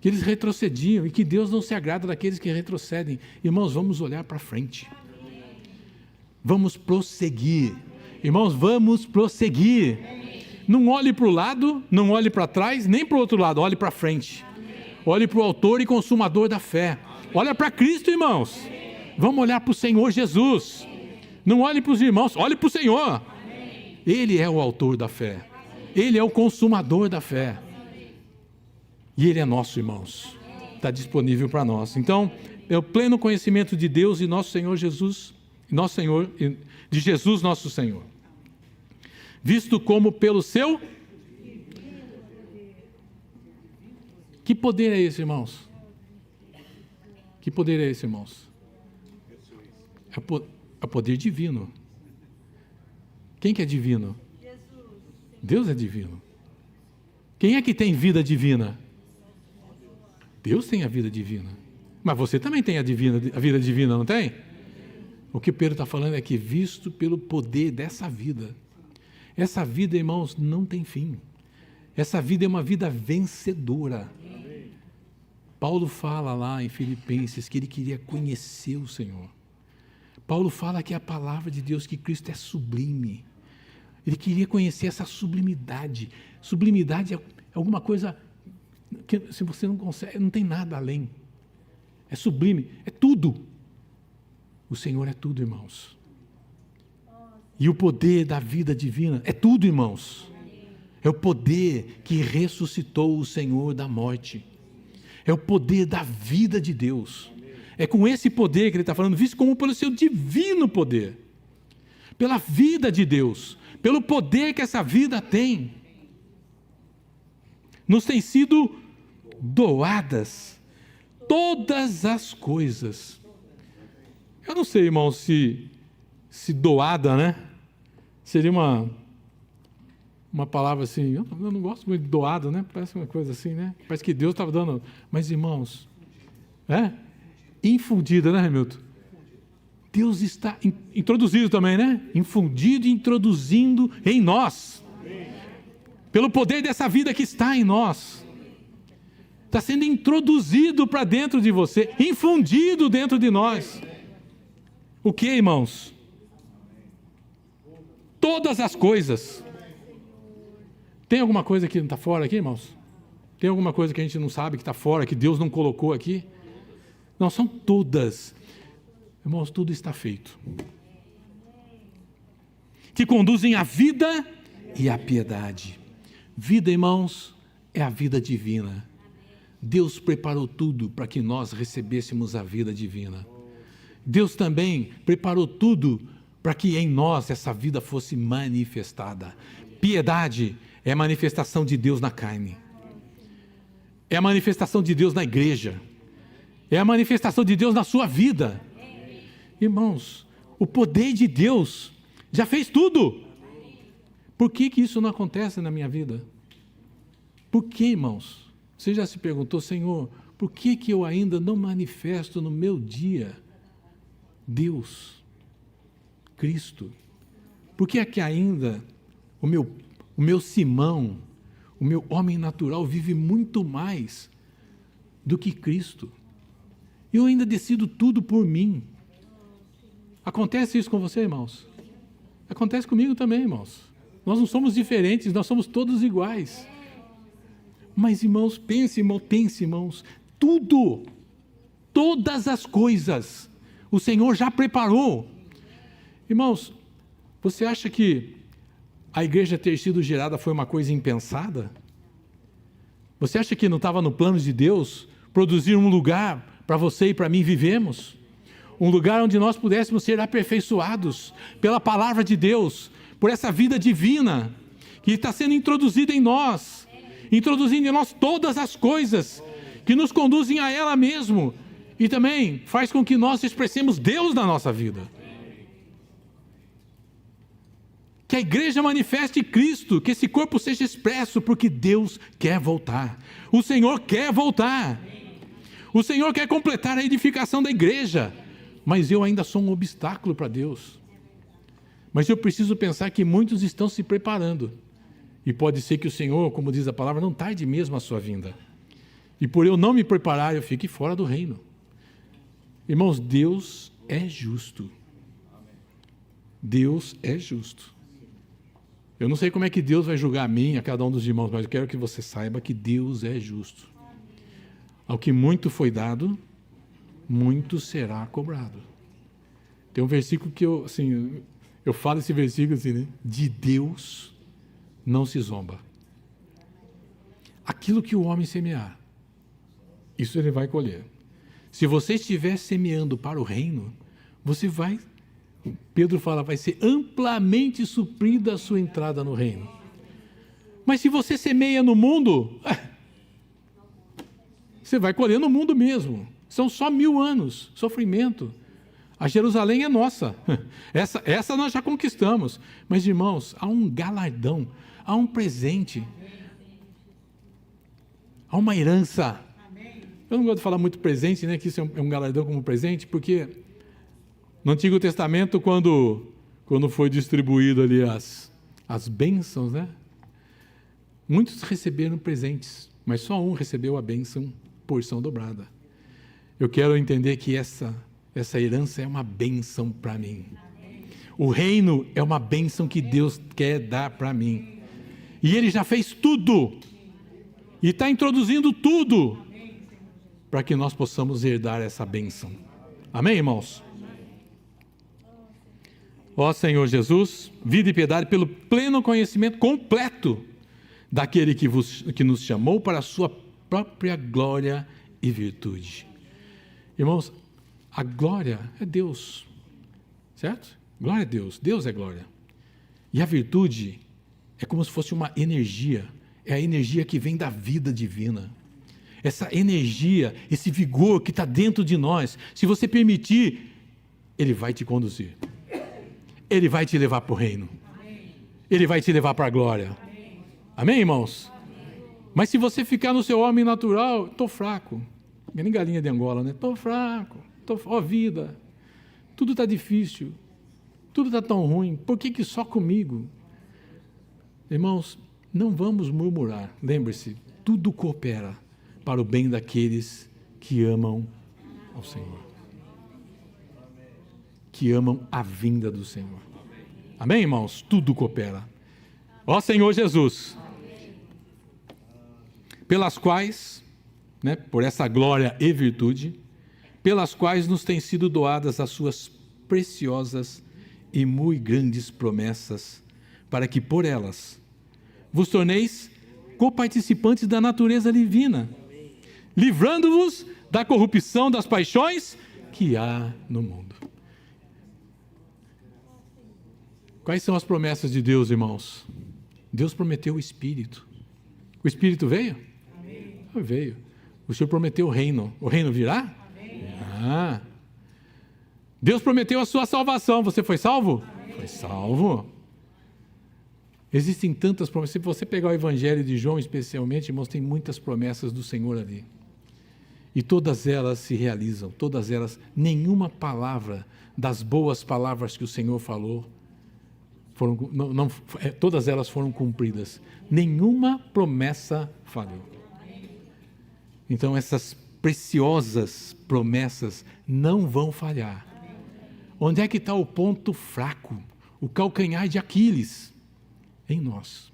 que eles retrocediam e que Deus não se agrada daqueles que retrocedem. Irmãos, vamos olhar para frente. Vamos prosseguir. Irmãos, vamos prosseguir. Não olhe para o lado, não olhe para trás, nem para o outro lado, olhe para frente. Olhe para o autor e consumador da fé. Olha para Cristo, irmãos. Vamos olhar para o Senhor Jesus. Não olhe para os irmãos, olhe para o Senhor. Ele é o autor da fé. Ele é o consumador da fé. E Ele é nosso, irmãos. Está disponível para nós. Então, é o pleno conhecimento de Deus e nosso Senhor Jesus, de Jesus nosso Senhor. Visto como pelo seu... Que poder é esse, irmãos? Que poder é esse, irmãos? É o poder divino. Quem que é divino? Deus é divino. Quem é que tem vida divina? Deus tem a vida divina. Mas você também tem a vida divina, não tem? O que Pedro está falando é que visto pelo poder dessa vida. Essa vida, irmãos, não tem fim. Essa vida é uma vida vencedora. Paulo fala lá em Filipenses que ele queria conhecer o Senhor. Paulo fala que a palavra de Deus, que Cristo é sublime. Ele queria conhecer essa sublimidade. Sublimidade é alguma coisa que, se você não consegue, não tem nada além. É sublime, é tudo. O Senhor é tudo, irmãos. E o poder da vida divina é tudo, irmãos. É o poder que ressuscitou o Senhor da morte. É o poder da vida de Deus. É com esse poder que ele está falando, visto como pelo seu divino poder. Pela vida de Deus. Pelo poder que essa vida tem. Nos tem sido doadas todas as coisas. Eu não sei, irmão, se doada, né? Seria uma palavra assim, eu não gosto muito de doada, né? Parece uma coisa assim, né? Parece que Deus estava dando. Mas, irmãos, infundida, né, Hamilton? Deus está introduzido também, né? Infundido e introduzindo em nós. Pelo poder dessa vida que está em nós. Está sendo introduzido para dentro de você, infundido dentro de nós. O que, irmãos? Todas as coisas. Tem alguma coisa que não está fora aqui, irmãos? Tem alguma coisa que a gente não sabe que está fora, que Deus não colocou aqui? Não, são todas. Irmãos, tudo está feito. Que conduzem à vida e à piedade. Vida, irmãos, é a vida divina. Deus preparou tudo para que nós recebêssemos a vida divina. Deus também preparou tudo para que em nós essa vida fosse manifestada. Piedade é a manifestação de Deus na carne. É a manifestação de Deus na igreja. É a manifestação de Deus na sua vida. Irmãos, o poder de Deus já fez tudo. Por que isso não acontece na minha vida? Por que, irmãos? Você já se perguntou, Senhor, por que eu ainda não manifesto no meu dia Deus, Cristo? Por que é que ainda o meu Simão, o meu homem natural vive muito mais do que Cristo? Eu ainda decido tudo por mim. Acontece isso com você, irmãos? Acontece comigo também, irmãos. Nós não somos diferentes, nós somos todos iguais. Mas, irmãos, pense, irmãos, tudo, todas as coisas, o Senhor já preparou. Irmãos, você acha que a igreja ter sido gerada foi uma coisa impensada? Você acha que não estava no plano de Deus produzir um lugar para você e para mim vivemos? Um lugar onde nós pudéssemos ser aperfeiçoados pela palavra de Deus, por essa vida divina que está sendo introduzida em nós, introduzindo em nós todas as coisas que nos conduzem a ela mesmo e também faz com que nós expressemos Deus na nossa vida. Que a igreja manifeste Cristo, que esse corpo seja expresso, porque Deus quer voltar. O Senhor quer voltar. O Senhor quer completar a edificação da igreja, mas eu ainda sou um obstáculo para Deus. Mas eu preciso pensar que muitos estão se preparando. E pode ser que o Senhor, como diz a palavra, não tarde mesmo a sua vinda. E por eu não me preparar, eu fique fora do reino. Irmãos, Deus é justo. Deus é justo. Eu não sei como é que Deus vai julgar a mim, a cada um dos irmãos, mas eu quero que você saiba que Deus é justo. Ao que muito foi dado, muito será cobrado. Tem um versículo que eu falo esse versículo assim, né? De Deus não se zomba. Aquilo que o homem semear, isso ele vai colher. Se você estiver semeando para o reino, você vai, Pedro fala, vai ser amplamente suprida a sua entrada no reino. Mas se você semeia no mundo, você vai colher no mundo mesmo. São só 1000 anos, sofrimento. A Jerusalém é nossa. Essa nós já conquistamos. Mas, irmãos, há um galardão, há um presente, há uma herança. Eu não gosto de falar muito presente, né? Que isso é um galardão como presente, porque no Antigo Testamento, quando foi distribuído ali as bênçãos, né? Muitos receberam presentes, mas só um recebeu a bênção, porção dobrada. Eu quero entender que essa herança é uma bênção para mim. O reino é uma bênção que Deus quer dar para mim. E Ele já fez tudo. E está introduzindo tudo para que nós possamos herdar essa bênção. Amém, irmãos? Ó Senhor Jesus, vida e piedade pelo pleno conhecimento completo daquele que nos chamou para a sua própria glória e virtude. Irmãos, a glória é Deus, certo? Glória a Deus, Deus é glória. E a virtude é como se fosse uma energia, é a energia que vem da vida divina. Essa energia, esse vigor que está dentro de nós, se você permitir, Ele vai te conduzir. Ele vai te levar para o reino. Ele vai te levar para a glória. Amém, irmãos? Mas se você ficar no seu homem natural, estou fraco. Nem galinha de Angola, né? Estou fraco. Ó vida, tudo está difícil. Tudo está tão ruim. Por que só comigo? Irmãos, não vamos murmurar. Lembre-se, tudo coopera para o bem daqueles que amam ao Senhor. Que amam a vinda do Senhor. Amém, irmãos? Tudo coopera. Ó Senhor Jesus, pelas quais, né, por essa glória e virtude, pelas quais nos têm sido doadas as suas preciosas e muito grandes promessas, para que por elas vos torneis coparticipantes da natureza divina, livrando-vos da corrupção das paixões que há no mundo. Quais são as promessas de Deus, irmãos? Deus prometeu o Espírito. O Espírito veio? Amém. Veio. O Senhor prometeu o reino. O reino virá? Amém. Deus prometeu a sua salvação. Você foi salvo? Amém. Foi salvo. Existem tantas promessas. Se você pegar o Evangelho de João especialmente, irmãos, tem muitas promessas do Senhor ali. E todas elas se realizam. Todas elas, nenhuma palavra das boas palavras que o Senhor falou, todas elas foram cumpridas. Nenhuma promessa falhou. Então essas preciosas promessas não vão falhar. Onde é que está o ponto fraco? O calcanhar de Aquiles? Em nós.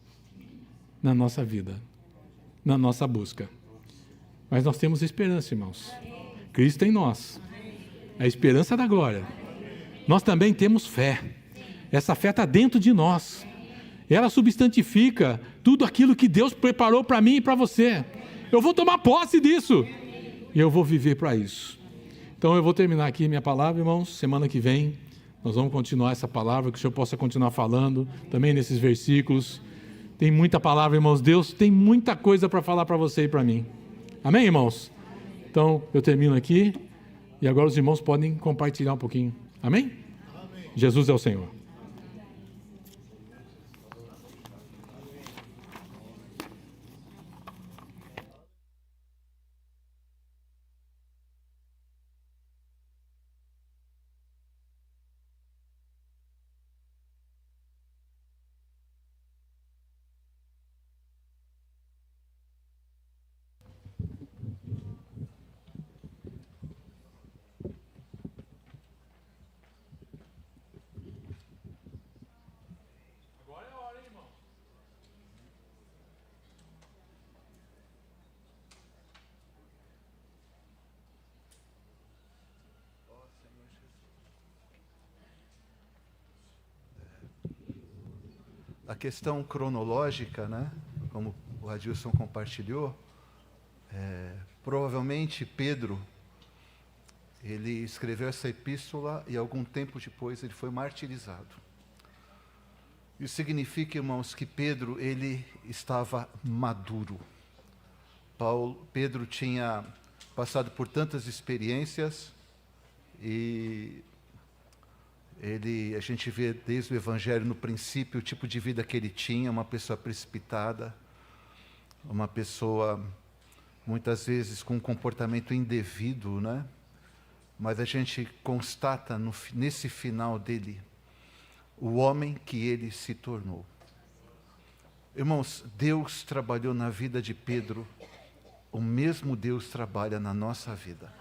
Na nossa vida. Na nossa busca. Mas nós temos esperança, irmãos. Cristo em nós. A esperança da glória. Nós também temos fé. Essa fé está dentro de nós. Ela substantifica tudo aquilo que Deus preparou para mim e para você. Eu vou tomar posse disso. E eu vou viver para isso. Então eu vou terminar aqui minha palavra, irmãos. Semana que vem nós vamos continuar essa palavra, que o Senhor possa continuar falando também nesses versículos. Tem muita palavra, irmãos. Deus tem muita coisa para falar para você e para mim. Amém, irmãos? Então eu termino aqui. E agora os irmãos podem compartilhar um pouquinho. Amém? Amém. Jesus é o Senhor. A questão cronológica, né, como o Adilson compartilhou, provavelmente Pedro, ele escreveu essa epístola e algum tempo depois ele foi martirizado. Isso significa, irmãos, que Pedro, ele estava maduro. Pedro tinha passado por tantas experiências e a gente vê desde o Evangelho no princípio o tipo de vida que ele tinha, uma pessoa precipitada, uma pessoa muitas vezes com um comportamento indevido, né? Mas a gente constata nesse final dele o homem que ele se tornou. Irmãos, Deus trabalhou na vida de Pedro, o mesmo Deus trabalha na nossa vida.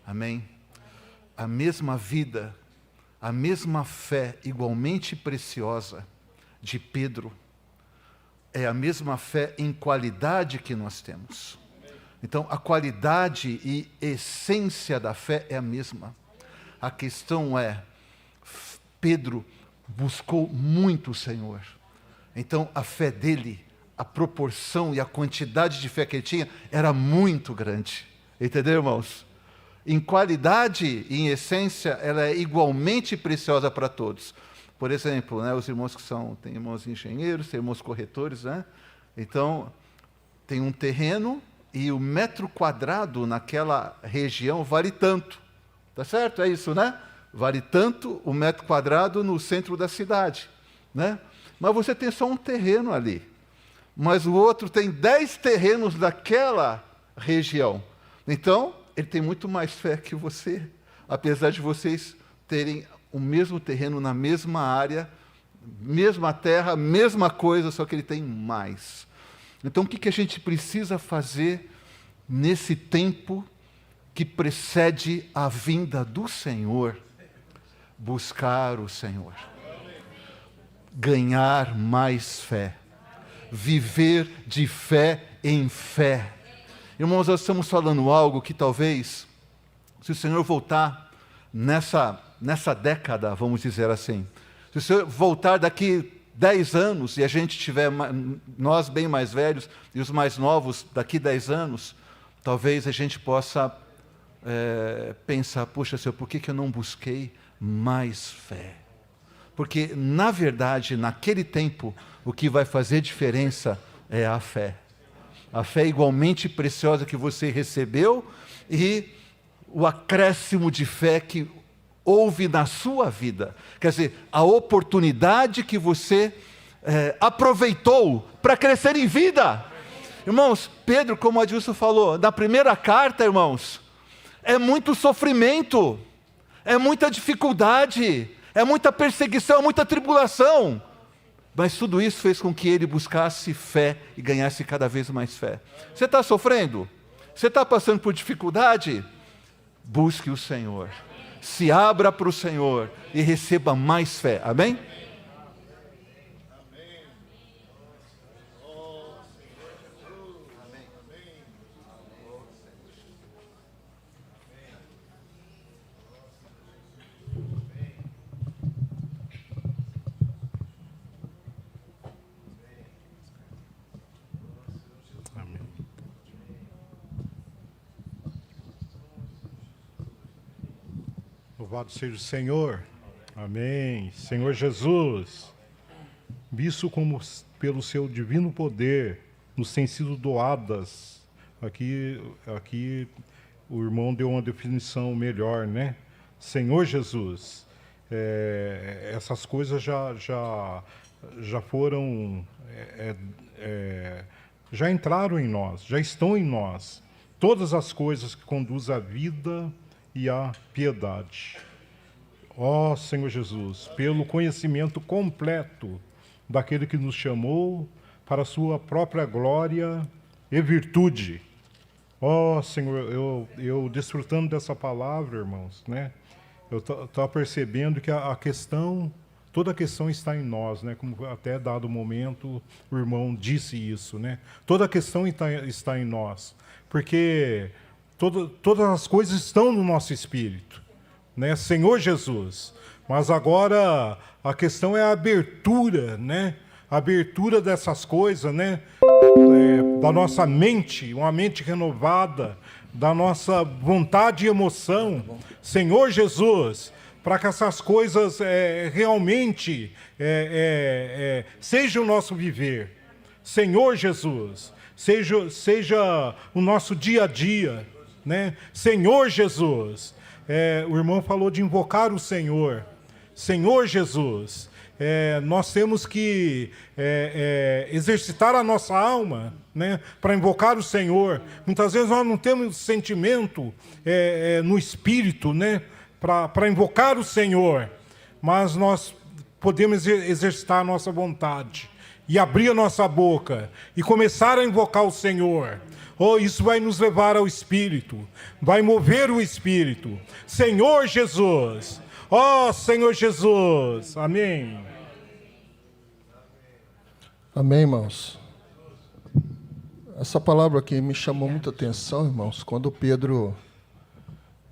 Amém? A mesma vida, a mesma fé igualmente preciosa de Pedro, é a mesma fé em qualidade que nós temos. Então, a qualidade e essência da fé é a mesma. A questão é, Pedro buscou muito o Senhor. Então, a fé dele, a proporção e a quantidade de fé que ele tinha, era muito grande. Entendeu, irmãos? Em qualidade e em essência, ela é igualmente preciosa para todos. Por exemplo, né, os irmãos tem irmãos engenheiros, tem irmãos corretores, né? Então, tem um terreno e o metro quadrado naquela região vale tanto. Tá certo? É isso, né? Vale tanto o metro quadrado no centro da cidade, né? Mas você tem só um terreno ali. Mas o outro tem 10 terrenos daquela região. Então, ele tem muito mais fé que você, apesar de vocês terem o mesmo terreno na mesma área, mesma terra, mesma coisa, só que ele tem mais. Então, o que a gente precisa fazer nesse tempo que precede a vinda do Senhor? Buscar o Senhor. Ganhar mais fé. Viver de fé em fé. Irmãos, nós estamos falando algo que talvez, se o Senhor voltar nessa década, vamos dizer assim, se o Senhor voltar daqui 10 anos e a gente tiver, nós bem mais velhos e os mais novos daqui 10 anos, talvez a gente possa pensar, poxa, Senhor, por que eu não busquei mais fé? Porque, na verdade, naquele tempo, o que vai fazer diferença é a fé. A fé igualmente preciosa que você recebeu e o acréscimo de fé que houve na sua vida. Quer dizer, a oportunidade que você aproveitou para crescer em vida. Irmãos, Pedro, como o Adilson falou, na primeira carta, irmãos, é muito sofrimento, é muita dificuldade, é muita perseguição, é muita tribulação. Mas tudo isso fez com que ele buscasse fé e ganhasse cada vez mais fé. Você está sofrendo? Você está passando por dificuldade? Busque o Senhor. Se abra para o Senhor e receba mais fé. Amém? Louvado seja o Senhor. Amém. Senhor Jesus, visto como pelo seu divino poder nos têm sido doadas, aqui o irmão deu uma definição melhor, né? Senhor Jesus, essas coisas já foram, já entraram em nós, já estão em nós. Todas as coisas que conduzem à vida e à piedade. Ó Senhor Jesus, pelo conhecimento completo daquele que nos chamou para a sua própria glória e virtude. Ó Senhor, eu desfrutando dessa palavra, irmãos, né? Eu estou percebendo que toda a questão está em nós, né? Como até dado momento o irmão disse isso, né? Toda a questão está em nós, porque todas as coisas estão no nosso espírito, né? Senhor Jesus. Mas agora a questão é a abertura, né? A abertura dessas coisas, né? Da nossa mente, uma mente renovada, da nossa vontade e emoção. Senhor Jesus, para que essas coisas realmente sejam o nosso viver. Senhor Jesus, seja o nosso dia a dia, né? Senhor Jesus, o irmão falou de invocar o Senhor. Senhor Jesus, nós temos que exercitar a nossa alma, né, para invocar o Senhor. Muitas vezes nós não temos sentimento no espírito, né, para invocar o Senhor, mas nós podemos exercitar a nossa vontade e abrir a nossa boca e começar a invocar o Senhor. Oh, isso vai nos levar ao Espírito, vai mover o Espírito. Senhor Jesus, ó Senhor Jesus, amém. Amém, irmãos. Essa palavra aqui me chamou muita atenção, irmãos, quando Pedro,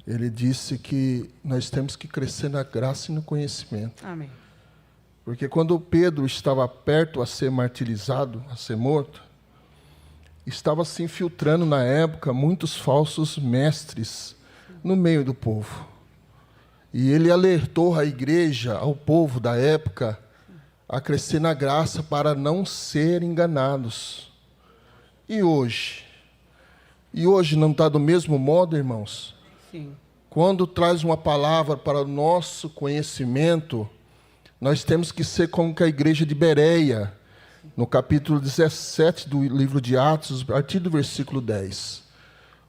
ele disse que nós temos que crescer na graça e no conhecimento. Amém. Porque quando Pedro estava perto a ser martirizado, a ser morto, estava se infiltrando na época muitos falsos mestres no meio do povo. E ele alertou a igreja, ao povo da época, a crescer na graça para não ser enganados. E hoje? E hoje não está do mesmo modo, irmãos? Sim. Quando traz uma palavra para o nosso conhecimento, nós temos que ser como que a igreja de Bereia, no capítulo 17 do livro de Atos, a partir do versículo 10.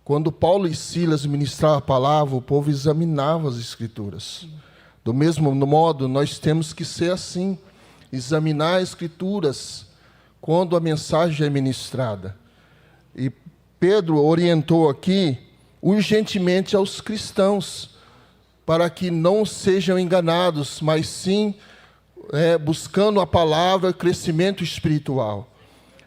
Quando Paulo e Silas ministravam a palavra, o povo examinava as Escrituras. Do mesmo modo, nós temos que ser assim, examinar as Escrituras quando a mensagem é ministrada. E Pedro orientou aqui urgentemente aos cristãos, para que não sejam enganados, mas sim buscando a palavra, crescimento espiritual.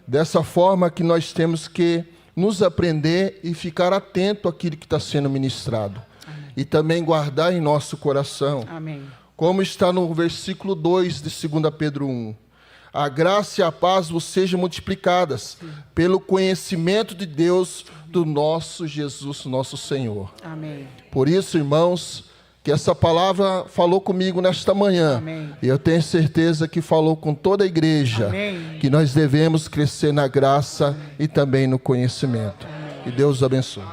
Dessa forma que nós temos que nos aprender e ficar atento àquilo que está sendo ministrado. Amém. E também guardar em nosso coração. Amém. Como está no versículo 2 de 2 Pedro 1. A graça e a paz vos sejam multiplicadas pelo conhecimento de Deus, do nosso Jesus, nosso Senhor. Amém. Por isso, irmãos, que essa palavra falou comigo nesta manhã. Amém. E eu tenho certeza que falou com toda a igreja. Amém. Que nós devemos crescer na graça e também no conhecimento. Que Deus os abençoe.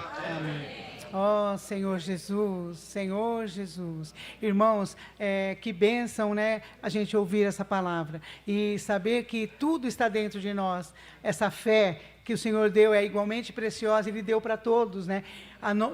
Ó Senhor Jesus, Senhor Jesus. Irmãos, que bênção, né, a gente ouvir essa palavra e saber que tudo está dentro de nós. Essa fé que o Senhor deu é igualmente preciosa, Ele deu para todos, né?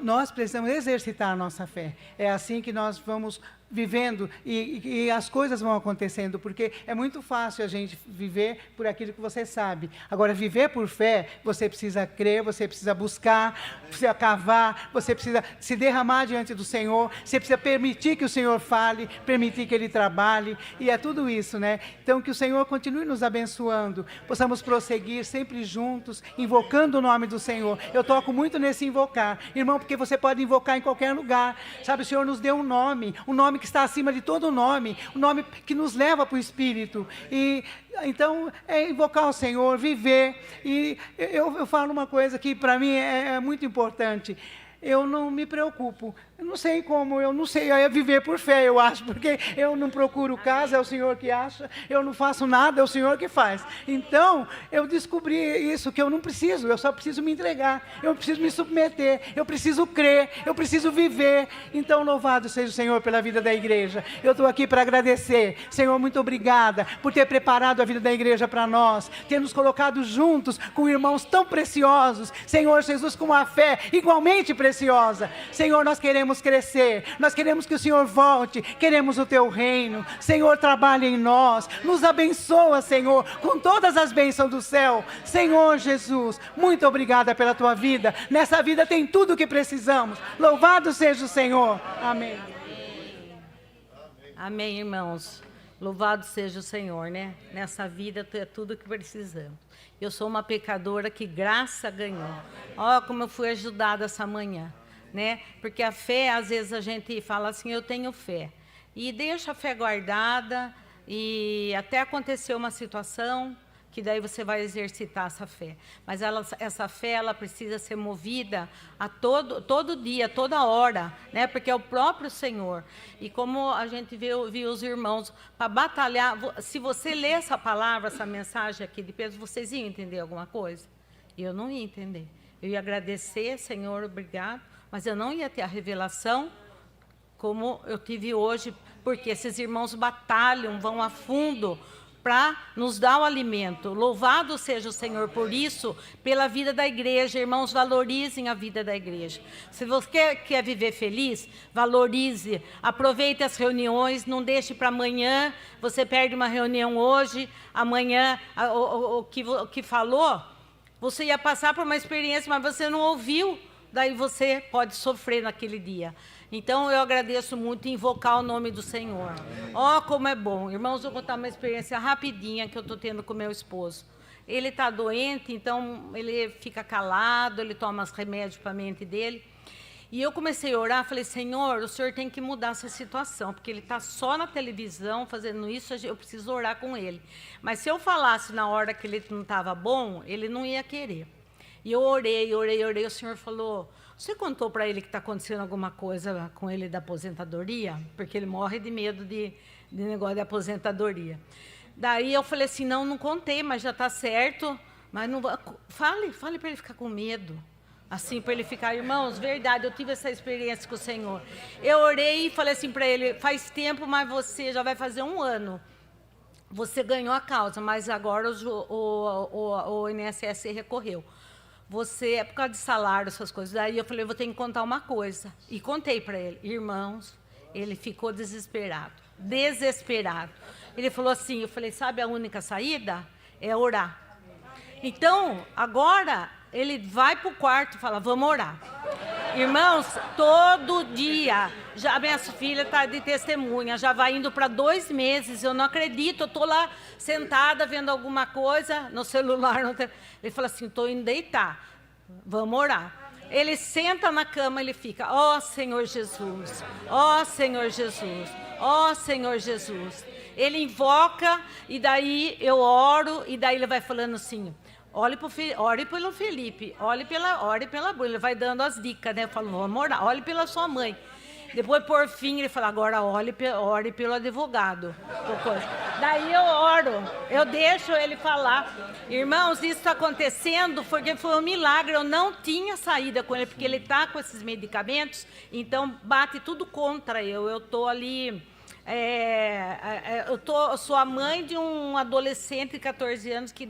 Nós precisamos exercitar a nossa fé. É assim que nós vamos vivendo e as coisas vão acontecendo, porque é muito fácil a gente viver por aquilo que você sabe. Agora, viver por fé, você precisa crer, você precisa buscar, precisa cavar, você precisa se derramar diante do Senhor, você precisa permitir que o Senhor fale, permitir que Ele trabalhe, e é tudo isso, né? Então, que o Senhor continue nos abençoando, possamos prosseguir sempre juntos, invocando o nome do Senhor. Eu toco muito nesse invocar, irmão, porque você pode invocar em qualquer lugar, sabe? O Senhor nos deu um nome que está acima de todo nome, um nome que nos leva para o Espírito. E então é invocar o Senhor, viver. E eu falo uma coisa que para mim é muito importante. Eu não me preocupo. Eu não sei como, eu não sei, é viver por fé, eu acho, porque eu não procuro casa, é o Senhor que acha, eu não faço nada, é o Senhor que faz. Então, eu descobri isso, que eu não preciso, eu só preciso me entregar, eu preciso me submeter, eu preciso crer, eu preciso viver. Então, louvado seja o Senhor pela vida da igreja. Eu estou aqui para agradecer. Senhor, muito obrigada por ter preparado a vida da igreja para nós, ter nos colocado juntos com irmãos tão preciosos. Senhor Jesus, com uma fé igualmente preciosa. Senhor, nós queremos crescer, nós queremos que o Senhor volte, queremos o Teu reino. Senhor, trabalhe em nós, nos abençoa, Senhor, com todas as bênçãos do céu. Senhor Jesus, muito obrigada pela Tua vida. Nessa vida tem tudo o que precisamos. Louvado seja o Senhor. Amém. Amém, irmãos. Louvado seja o Senhor, né? Nessa vida é tudo o que precisamos. Eu sou uma pecadora que graça ganhou. Ó, como eu fui ajudada essa manhã, né? Porque a fé, às vezes a gente fala assim, eu tenho fé. E deixa a fé guardada e até acontecer uma situação que daí você vai exercitar essa fé. Mas essa fé, ela precisa ser movida a todo dia, toda hora, né? Porque é o próprio Senhor. E como a gente viu os irmãos, para batalhar, se você ler essa palavra, essa mensagem aqui de Pedro, vocês iam entender alguma coisa? Eu não ia entender. Eu ia agradecer, Senhor, obrigado, mas eu não ia ter a revelação como eu tive hoje, porque esses irmãos batalham, vão a fundo para nos dar o alimento. Louvado seja o Senhor por isso, pela vida da igreja. Irmãos, valorizem a vida da igreja. Se você quer viver feliz, valorize, aproveite as reuniões, não deixe para amanhã. Você perde uma reunião hoje, amanhã o que falou, você ia passar por uma experiência, mas você não ouviu, daí você pode sofrer naquele dia. Então, eu agradeço muito em invocar o nome do Senhor. Ó, como é bom. Irmãos, eu vou contar uma experiência rapidinha que eu estou tendo com meu esposo. Ele está doente, então ele fica calado, ele toma os remédios para a mente dele. E eu comecei a orar, falei, Senhor, o Senhor tem que mudar essa situação, porque ele está só na televisão fazendo isso, eu preciso orar com ele. Mas se eu falasse na hora que ele não estava bom, ele não ia querer. E eu orei, o Senhor falou, você contou para ele que está acontecendo alguma coisa com ele da aposentadoria? Porque ele morre de medo de negócio de aposentadoria. Daí eu falei assim, não contei, mas já está certo. Mas não fale para ele ficar com medo. Assim, para ele ficar, irmãos, verdade, eu tive essa experiência com o Senhor. Eu orei e falei assim para ele, faz tempo, mas você já vai fazer 1 ano. Você ganhou a causa, mas agora o INSS recorreu. Você, é por causa de salário, essas coisas. Daí eu falei, vou ter que contar uma coisa. E contei para ele. Irmãos, ele ficou desesperado. Ele falou assim, eu falei, sabe a única saída? É orar. Então, agora, ele vai para o quarto e fala, vamos orar. Irmãos, todo dia, já minha filha está de testemunha, já vai indo para 2 meses, eu não acredito, eu estou lá sentada vendo alguma coisa no celular. Ele fala assim, estou indo deitar, vamos orar. Ele senta na cama, ele fica, ó Senhor Jesus, ó Senhor Jesus, ó Senhor Jesus. Ele invoca, e daí eu oro, e daí ele vai falando assim, ore pelo Felipe, ore pela Bruna. Ele vai dando as dicas, né? Eu falo, vamos orar, ore pela sua mãe. Depois, por fim, ele fala, agora ore pelo advogado. Daí eu oro, eu deixo ele falar. Irmãos, isso está acontecendo porque foi um milagre. Eu não tinha saída com ele, porque ele está com esses medicamentos, então bate tudo contra eu. Eu estou ali... eu sou a mãe de um adolescente de 14 anos que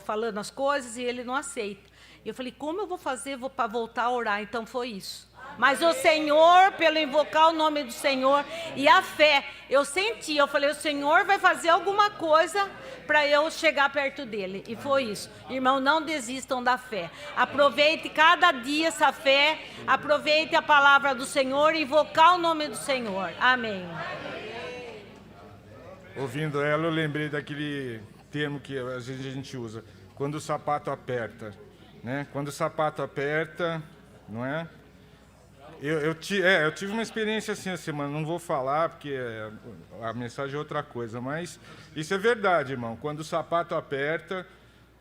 falando as coisas e ele não aceita. Eu falei, como eu vou fazer para voltar a orar? Então foi isso. Mas o Senhor, pelo invocar o nome do Senhor e a fé, eu senti, eu falei, o Senhor vai fazer alguma coisa para eu chegar perto dele. E foi isso. Irmão, não desistam da fé. Aproveite cada dia essa fé, aproveite a palavra do Senhor e invocar o nome do Senhor. Amém. Ouvindo ela, eu lembrei daquele termo que às vezes a gente usa, quando o sapato aperta, né? Quando o sapato aperta, não é? Eu tive uma experiência assim essa semana, não vou falar porque a mensagem é outra coisa, mas isso é verdade, irmão. Quando o sapato aperta,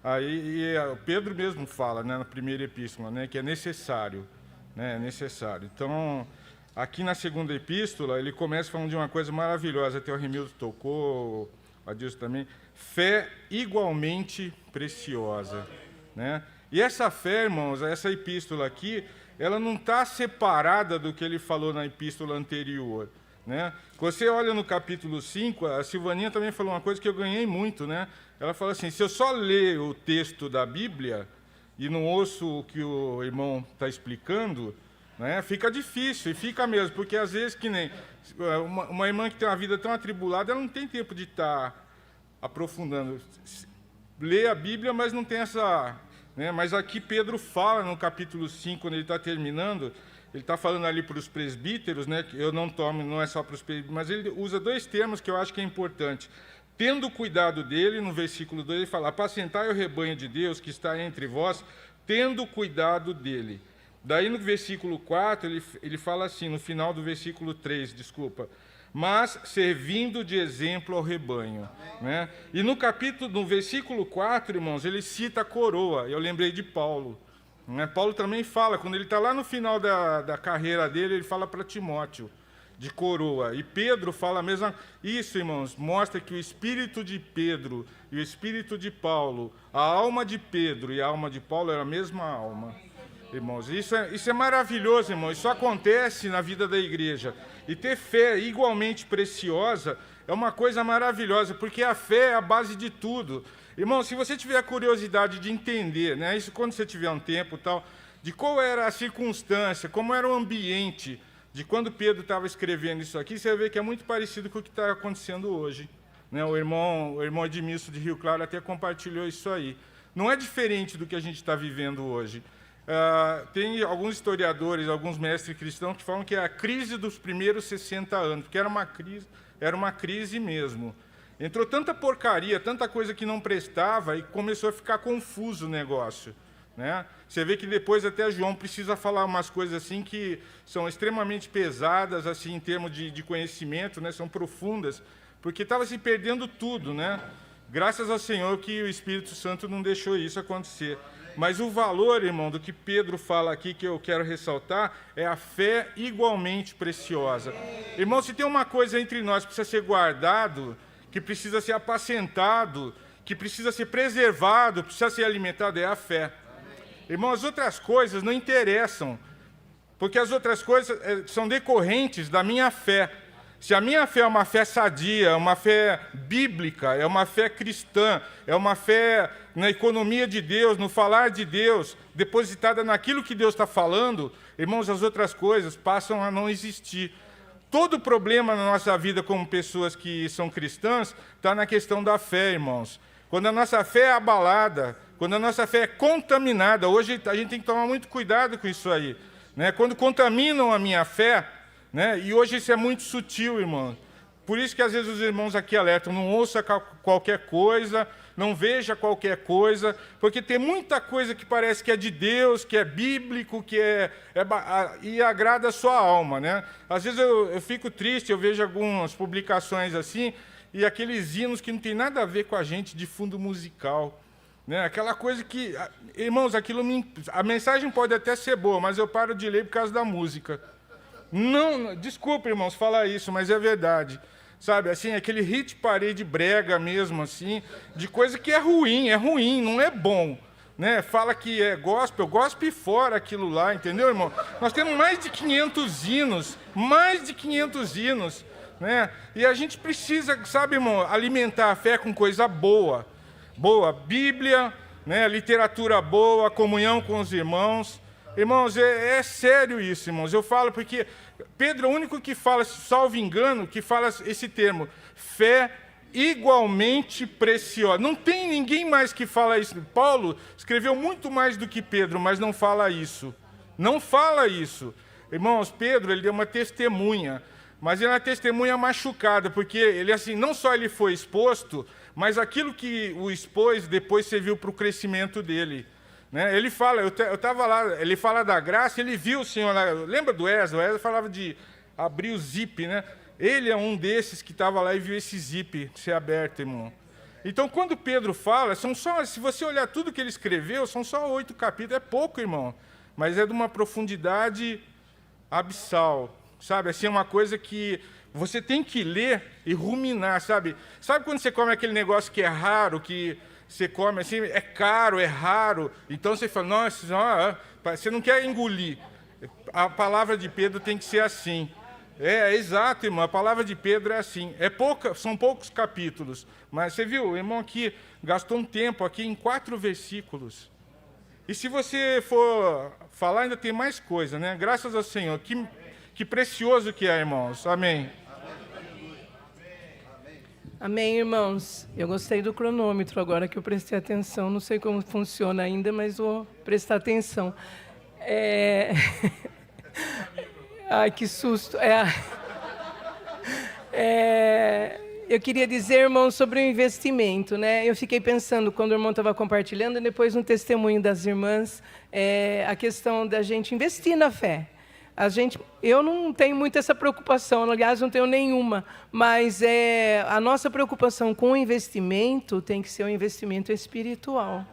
aí o Pedro mesmo fala, né, na primeira epístola, né, que é necessário, né, é necessário. Então, aqui na segunda epístola, ele começa falando de uma coisa maravilhosa, até o Remildo tocou, o Adilson também, fé igualmente preciosa, né? E essa fé, irmãos, essa epístola aqui, ela não está separada do que ele falou na epístola anterior, né? Você olha no capítulo 5, a Silvaninha também falou uma coisa que eu ganhei muito, né? Ela fala assim, se eu só ler o texto da Bíblia e não ouço o que o irmão está explicando, né, fica difícil, e fica mesmo, porque às vezes que nem uma irmã que tem uma vida tão atribulada, ela não tem tempo de estar aprofundando. Lê a Bíblia, mas não tem essa... né? Mas aqui Pedro fala no capítulo 5, quando ele está terminando, ele está falando ali para os presbíteros, né? Que eu não tomo, não é só para os presbíteros, mas ele usa dois termos que eu acho que é importante. Tendo cuidado dele, no versículo 2, ele fala, apacentai o rebanho de Deus que está entre vós, tendo cuidado dele. Daí no versículo 4, ele fala assim, no final do versículo 3, desculpa, mas servindo de exemplo ao rebanho, né? E no versículo 4, irmãos, ele cita a coroa. Eu lembrei de Paulo, né? Paulo também fala, quando ele está lá no final da carreira dele, ele fala para Timóteo, de coroa. E Pedro fala a mesma... Isso, irmãos, mostra que o espírito de Pedro e o espírito de Paulo, a alma de Pedro e a alma de Paulo era a mesma alma. Irmãos, isso é maravilhoso, irmãos. Isso acontece na vida da igreja. E ter fé igualmente preciosa é uma coisa maravilhosa, porque a fé é a base de tudo. Irmão, se você tiver a curiosidade de entender, né, isso quando você tiver um tempo tal, de qual era a circunstância, como era o ambiente, de quando Pedro estava escrevendo isso aqui, você vai ver que é muito parecido com o que está acontecendo hoje. Né, o irmão Edmilson de Rio Claro até compartilhou isso aí. Não é diferente do que a gente está vivendo hoje. Tem alguns historiadores, alguns mestres cristãos que falam que é a crise dos primeiros 60 anos, porque era uma crise mesmo. Entrou tanta porcaria, tanta coisa que não prestava e começou a ficar confuso o negócio, né? Você vê que depois até João precisa falar umas coisas assim que são extremamente pesadas assim em termos de conhecimento, né? São profundas, porque estava se perdendo tudo, né? Graças ao Senhor que o Espírito Santo não deixou isso acontecer. Mas o valor, irmão, do que Pedro fala aqui, que eu quero ressaltar, é a fé igualmente preciosa. Irmão, se tem uma coisa entre nós que precisa ser guardado, que precisa ser apacentado, que precisa ser preservado, precisa ser alimentado, é a fé. Irmão, as outras coisas não interessam, porque as outras coisas são decorrentes da minha fé. Se a minha fé é uma fé sadia, é uma fé bíblica, é uma fé cristã, é uma fé na economia de Deus, no falar de Deus, depositada naquilo que Deus está falando, irmãos, as outras coisas passam a não existir. Todo problema na nossa vida como pessoas que são cristãs está na questão da fé, irmãos. Quando a nossa fé é abalada, quando a nossa fé é contaminada, hoje a gente tem que tomar muito cuidado com isso aí, né? Quando contaminam a minha fé, né? E hoje isso é muito sutil, irmão. Por isso que às vezes os irmãos aqui alertam, não ouça qualquer coisa, não veja qualquer coisa, porque tem muita coisa que parece que é de Deus, que é bíblico, e agrada a sua alma, né? Às vezes eu fico triste, eu vejo algumas publicações assim, e aqueles hinos que não tem nada a ver com a gente de fundo musical, né? Aquela coisa que, irmãos, a mensagem pode até ser boa, mas eu paro de ler por causa da música. Não, desculpa, irmãos, falar isso, mas é verdade. Sabe, assim, aquele hit parade brega mesmo, assim, de coisa que é ruim, não é bom, né? Fala que é gospel fora aquilo lá, entendeu, irmão? Nós temos mais de 500 hinos, né? E a gente precisa, sabe, irmão, alimentar a fé com coisa boa, Bíblia, né? Literatura boa, comunhão com os irmãos. Irmãos, é sério isso, irmãos. Eu falo porque Pedro é o único que fala, salvo engano, que fala esse termo, fé igualmente preciosa. Não tem ninguém mais que fala isso. Paulo escreveu muito mais do que Pedro, mas não fala isso. Não fala isso. Irmãos, Pedro, ele deu uma testemunha, mas ele é uma testemunha machucada, porque ele, assim, não só ele foi exposto, mas aquilo que o expôs depois serviu para o crescimento dele. Né? Ele fala, eu estava lá, ele fala da graça, ele viu o Senhor lá, lembra do Ezra? O Ezra falava de abrir o zip, né? Ele é um desses que estava lá e viu esse zip ser aberto, irmão. Então, quando Pedro fala, se você olhar tudo que ele escreveu, são só 8 capítulos, é pouco, irmão, mas é de uma profundidade abissal, sabe? Assim, é uma coisa que você tem que ler e ruminar, sabe? Sabe quando você come aquele negócio que é raro, que você come assim, é caro, é raro, então você fala, nossa, você não quer engolir. A palavra de Pedro tem que ser assim. É exato, irmão, a palavra de Pedro é assim. São poucos capítulos, mas você viu, o irmão aqui gastou um tempo aqui em 4 versículos. E se você for falar, ainda tem mais coisa, né? Graças ao Senhor, que precioso que é, irmãos. Amém. Amém, irmãos. Eu gostei do cronômetro agora que eu prestei atenção. Não sei como funciona ainda, mas vou prestar atenção. Ai, que susto. Eu queria dizer, irmão, sobre o investimento, né? Eu fiquei pensando, quando o irmão estava compartilhando, e depois no testemunho das irmãs, a questão da gente investir na fé. Eu não tenho muito essa preocupação, aliás, não tenho nenhuma, mas a nossa preocupação com o investimento tem que ser um investimento espiritual.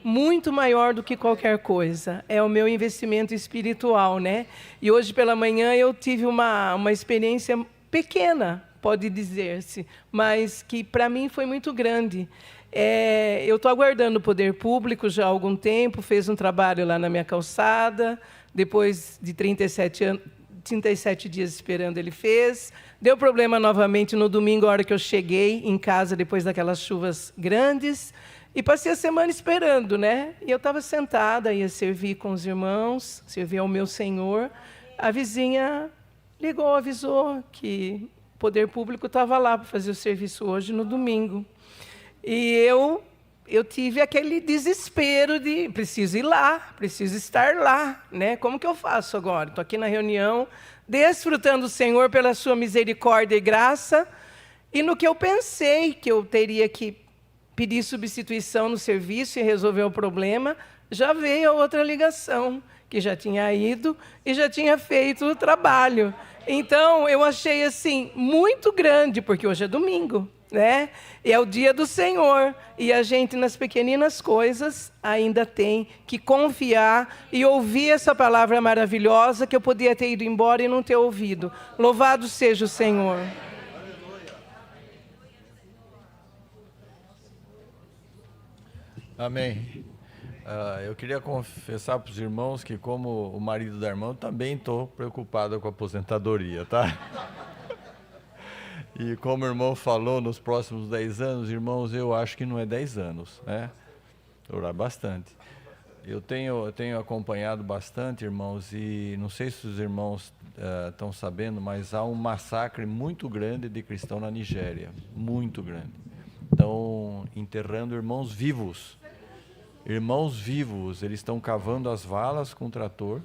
Muito maior do que qualquer coisa. É o meu investimento espiritual, né? E hoje pela manhã eu tive uma experiência pequena, pode dizer-se, mas que para mim foi muito grande. Eu estou aguardando o poder público já há algum tempo, fez um trabalho lá na minha calçada, depois de 37 dias esperando, ele fez. Deu problema novamente no domingo, a hora que eu cheguei em casa, depois daquelas chuvas grandes, e passei a semana esperando, né? E eu estava sentada, ia servir com os irmãos, servir ao meu Senhor. A vizinha ligou, avisou que o poder público estava lá para fazer o serviço hoje, no domingo. E eu tive aquele desespero de preciso ir lá, preciso estar lá, né? Como que eu faço agora? Estou aqui na reunião, desfrutando o Senhor pela sua misericórdia e graça, e no que eu pensei que eu teria que pedir substituição no serviço e resolver o problema, já veio a outra ligação, que já tinha ido e já tinha feito o trabalho. Então, eu achei assim muito grande, porque hoje é domingo, né? E é o dia do Senhor, e a gente nas pequeninas coisas ainda tem que confiar e ouvir essa palavra maravilhosa que eu podia ter ido embora e não ter ouvido. Louvado seja o Senhor. Amém. Eu queria confessar para os irmãos que, como o marido da irmã, também estou preocupado com a aposentadoria, tá? E como o irmão falou, nos próximos 10 anos, irmãos, eu acho que não é 10 anos, né? Orar bastante. Eu tenho acompanhado bastante, irmãos, e não sei se os irmãos estão sabendo, mas há um massacre muito grande de cristãos na Nigéria, muito grande. Estão enterrando irmãos vivos. Irmãos vivos, eles estão cavando as valas com trator,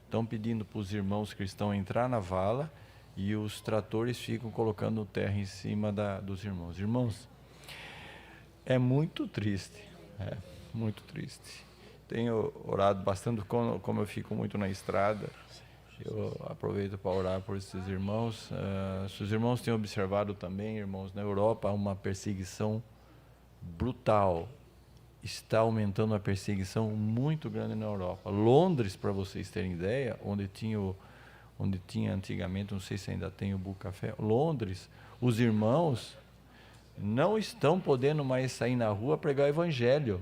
estão pedindo para os irmãos cristãos entrar na vala, e os tratores ficam colocando terra em cima dos irmãos. Irmãos, é muito triste. É muito triste. Tenho orado bastante, como eu fico muito na estrada, eu aproveito para orar por esses irmãos. Se os irmãos têm observado também, irmãos, na Europa há uma perseguição brutal. Está aumentando a perseguição muito grande na Europa. Londres, para vocês terem ideia, onde tinha antigamente, não sei se ainda tem o Bucafé, Londres, os irmãos não estão podendo mais sair na rua pregar o evangelho.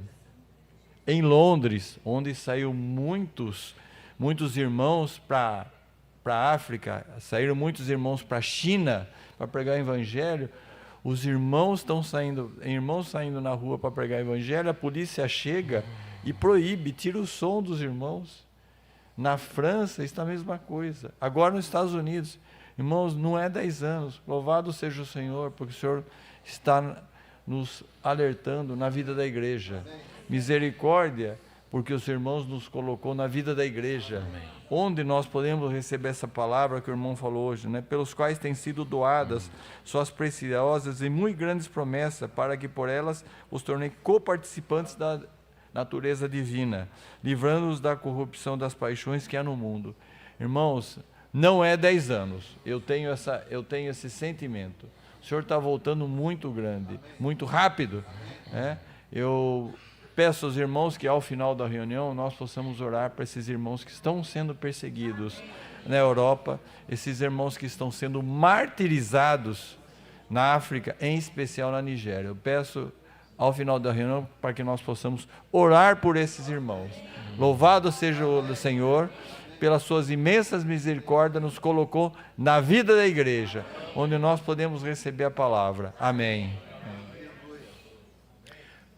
Em Londres, onde saiu muitos irmãos para a África, saíram muitos irmãos para a China para pregar o evangelho, os irmãos saindo na rua para pregar o evangelho, a polícia chega e proíbe, tira o som dos irmãos. Na França está a mesma coisa. Agora nos Estados Unidos, irmãos, não é 10 anos, louvado seja o Senhor, porque o Senhor está nos alertando na vida da igreja. Misericórdia, porque os irmãos nos colocou na vida da igreja. Amém. Onde nós podemos receber essa palavra que o irmão falou hoje, né? Pelos quais têm sido doadas suas preciosas e muito grandes promessas, para que por elas os tornei coparticipantes da natureza divina, livrando-os da corrupção das paixões que há no mundo. Irmãos, não é 10 anos, eu tenho esse sentimento. O Senhor está voltando muito grande, muito rápido, né? Eu peço aos irmãos que ao final da reunião nós possamos orar para esses irmãos que estão sendo perseguidos na Europa, esses irmãos que estão sendo martirizados na África, em especial na Nigéria. Eu peço ao final da reunião para que nós possamos orar por esses irmãos. Louvado seja o Senhor, pelas suas imensas misericórdias, nos colocou na vida da igreja, onde nós podemos receber a palavra. Amém.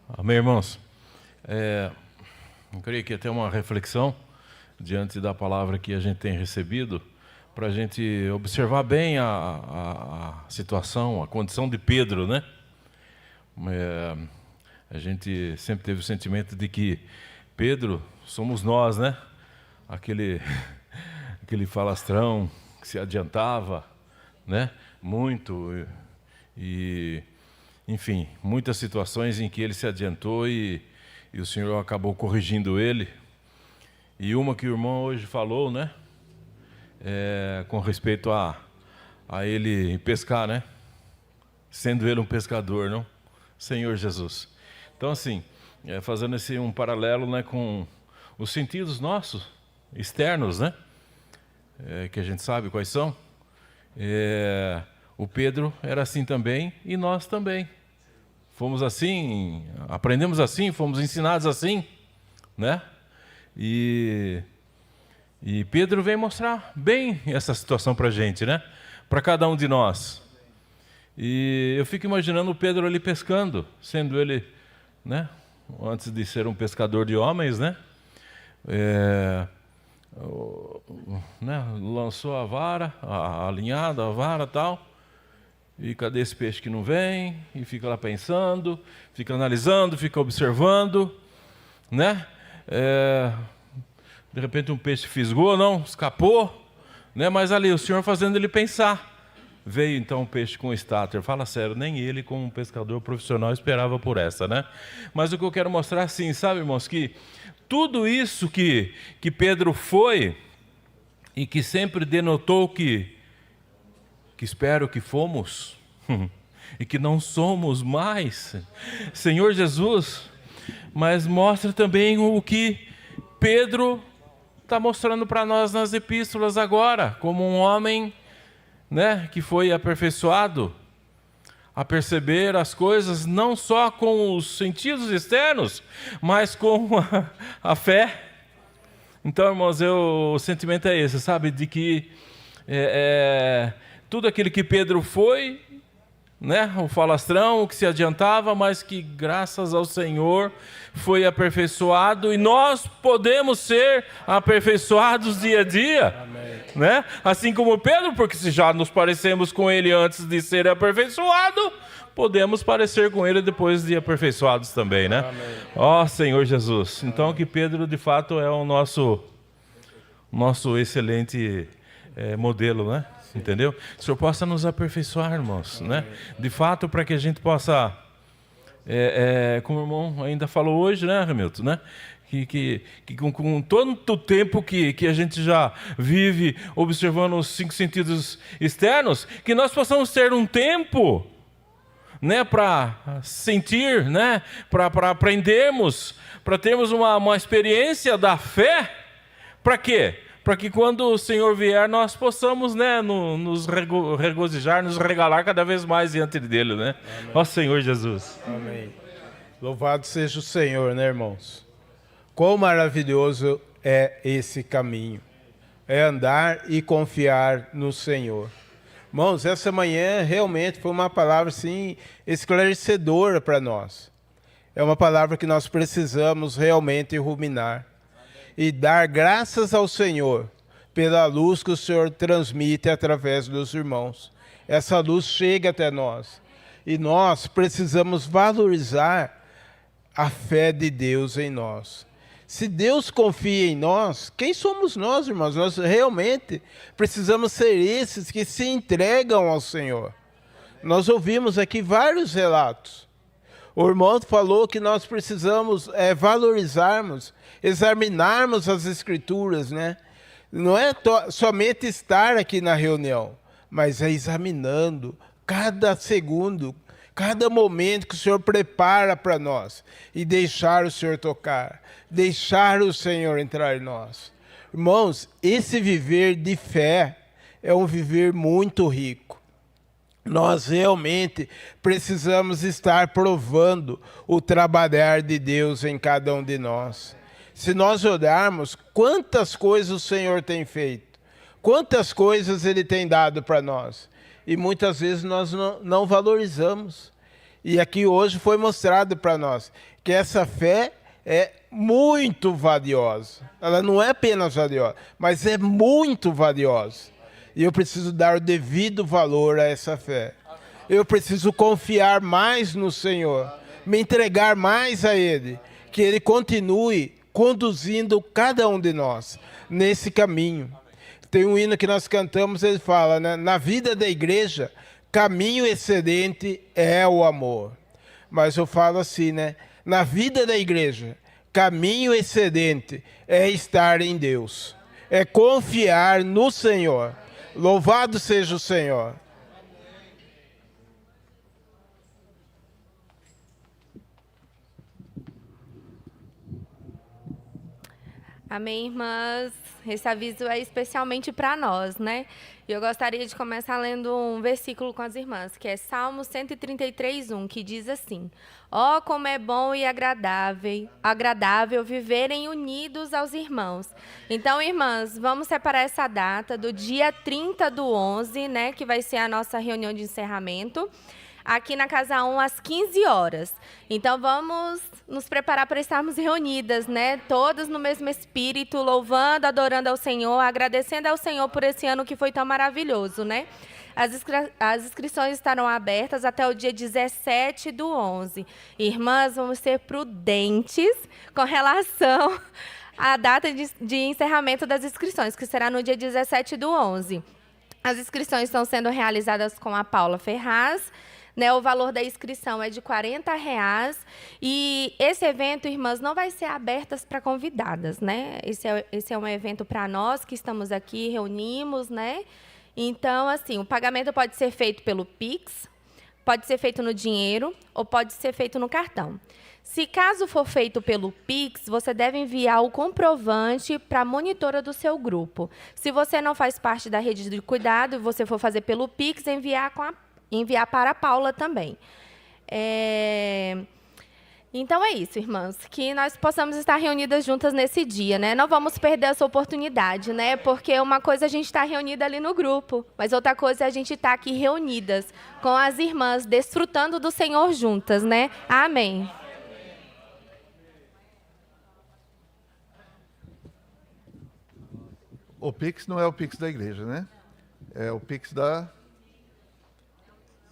Amém, irmãos. Eu creio que até uma reflexão diante da palavra que a gente tem recebido, para a gente observar bem a situação, a condição de Pedro, né? A gente sempre teve o sentimento de que Pedro somos nós, né? Aquele falastrão que se adiantava, né? Muito, e enfim, muitas situações em que ele se adiantou e o Senhor acabou corrigindo ele. E uma que o irmão hoje falou, né? Com respeito a ele pescar, né? Sendo ele um pescador, não? Senhor Jesus. Então, assim, fazendo um paralelo, né, com os sentidos nossos, externos, né? Que a gente sabe quais são. O Pedro era assim também e nós também. Fomos assim, aprendemos assim, fomos ensinados assim, né? E Pedro vem mostrar bem essa situação para a gente, né? Para cada um de nós. E eu fico imaginando o Pedro ali pescando, sendo ele, né? Antes de ser um pescador de homens, né? Lançou a vara, a linhada, a vara e tal. E cadê esse peixe que não vem? E fica lá pensando, fica analisando, fica observando, né? De repente um peixe fisgou, não, escapou, né? Mas ali o Senhor fazendo ele pensar. Veio então um peixe com estáter. Fala sério, nem ele como um pescador profissional esperava por essa, né? Mas o que eu quero mostrar assim, sabe, irmãos, que tudo isso que Pedro foi e que sempre denotou que espero que fomos e que não somos mais, Senhor Jesus, mas mostra também o que Pedro está mostrando para nós nas epístolas agora, como um homem, né, que foi aperfeiçoado a perceber as coisas não só com os sentidos externos, mas com a fé. Então, irmãos, o sentimento é esse, sabe, de que tudo aquilo que Pedro foi, né, o falastrão, o que se adiantava, mas que graças ao Senhor foi aperfeiçoado, e nós podemos ser aperfeiçoados dia a dia. Amém. Né? Assim como Pedro, porque se já nos parecemos com ele antes de ser aperfeiçoado, podemos parecer com ele depois de aperfeiçoados também, né? Ó Senhor Jesus. Então que Pedro de fato é o nosso excelente modelo, né? Entendeu? Que o Senhor possa nos aperfeiçoar, irmãos, né? De fato, para que a gente possa como o irmão ainda falou hoje, né, Hamilton, né? Que com todo o tempo que a gente já vive observando os 5 sentidos externos, que nós possamos ter um tempo, né, para sentir, né, para aprendermos, para termos uma experiência da fé. Para quê? Para que quando o Senhor vier, nós possamos, né, nos regozijar, nos regalar cada vez mais diante dele, né? Ó Senhor Jesus. Amém. Louvado seja o Senhor, né, irmãos? Quão maravilhoso é esse caminho. É andar e confiar no Senhor. Irmãos, essa manhã realmente foi uma palavra assim, esclarecedora para nós. É uma palavra que nós precisamos realmente ruminar. E dar graças ao Senhor pela luz que o Senhor transmite através dos irmãos. Essa luz chega até nós. E nós precisamos valorizar a fé de Deus em nós. Se Deus confia em nós, quem somos nós, irmãos? Nós realmente precisamos ser esses que se entregam ao Senhor. Nós ouvimos aqui vários relatos. O irmão falou que nós precisamos valorizarmos, examinarmos as Escrituras, né? Não é somente estar aqui na reunião, mas é examinando cada segundo, cada momento que o Senhor prepara para nós e deixar o Senhor tocar, deixar o Senhor entrar em nós. Irmãos, esse viver de fé é um viver muito rico. Nós realmente precisamos estar provando o trabalhar de Deus em cada um de nós. Se nós olharmos quantas coisas o Senhor tem feito, quantas coisas Ele tem dado para nós, e muitas vezes nós não valorizamos. E aqui hoje foi mostrado para nós que essa fé é muito valiosa. Ela não é apenas valiosa, mas é muito valiosa. E eu preciso dar o devido valor a essa fé. Eu preciso confiar mais no Senhor, me entregar mais a Ele, que Ele continue conduzindo cada um de nós nesse caminho. Tem um hino que nós cantamos, ele fala, né? Na vida da igreja, caminho excedente é o amor. Mas eu falo assim, né? Na vida da igreja, caminho excedente é estar em Deus, é confiar no Senhor. Louvado seja o Senhor. Amém, irmãs? Esse aviso é especialmente para nós, né? E eu gostaria de começar lendo um versículo com as irmãs, que é Salmo 133:1, que diz assim: ó, como é bom e agradável viverem unidos aos irmãos. Então, irmãs, vamos separar essa data do dia 30/11, né, que vai ser a nossa reunião de encerramento, aqui na Casa 1, às 15 horas. Então, vamos nos preparar para estarmos reunidas, né? Todas no mesmo espírito, louvando, adorando ao Senhor, agradecendo ao Senhor por esse ano que foi tão maravilhoso, né? As inscrições estarão abertas até o dia 17/11. Irmãs, vamos ser prudentes com relação à data de encerramento das inscrições, que será no dia 17/11. As inscrições estão sendo realizadas com a Paula Ferraz, né, o valor da inscrição é de R$40. E esse evento, irmãs, não vai ser aberto para convidadas, né? Esse é um evento para nós que estamos aqui, reunimos, né? Então, assim, o pagamento pode ser feito pelo Pix, pode ser feito no dinheiro ou pode ser feito no cartão. Se caso for feito pelo Pix, você deve enviar o comprovante para a monitora do seu grupo. Se você não faz parte da rede de cuidado e você for fazer pelo Pix, enviar para a Paula também. Então é isso, irmãs, que nós possamos estar reunidas juntas nesse dia, né? Não vamos perder essa oportunidade, né? Porque uma coisa é a gente estar reunida ali no grupo, mas outra coisa é a gente estar aqui reunidas com as irmãs, desfrutando do Senhor juntas, né? Amém. O Pix não é o Pix da igreja, né? É o Pix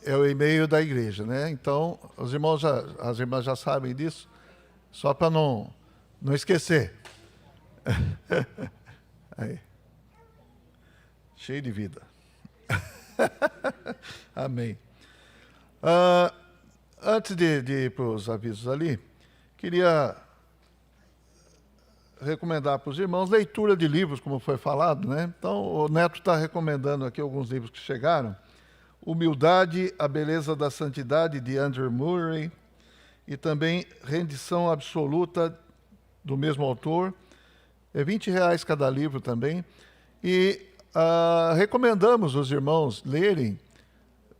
é o e-mail da igreja, né? Então, as irmãs já sabem disso, só para não esquecer. Aí. Cheio de vida. Amém. Antes de ir para os avisos ali, queria recomendar para os irmãos leitura de livros, como foi falado, né? Então, o Neto está recomendando aqui alguns livros que chegaram. Humildade, a Beleza da Santidade, de Andrew Murray, e também Rendição Absoluta, do mesmo autor. É R$20 cada livro também. E recomendamos os irmãos lerem.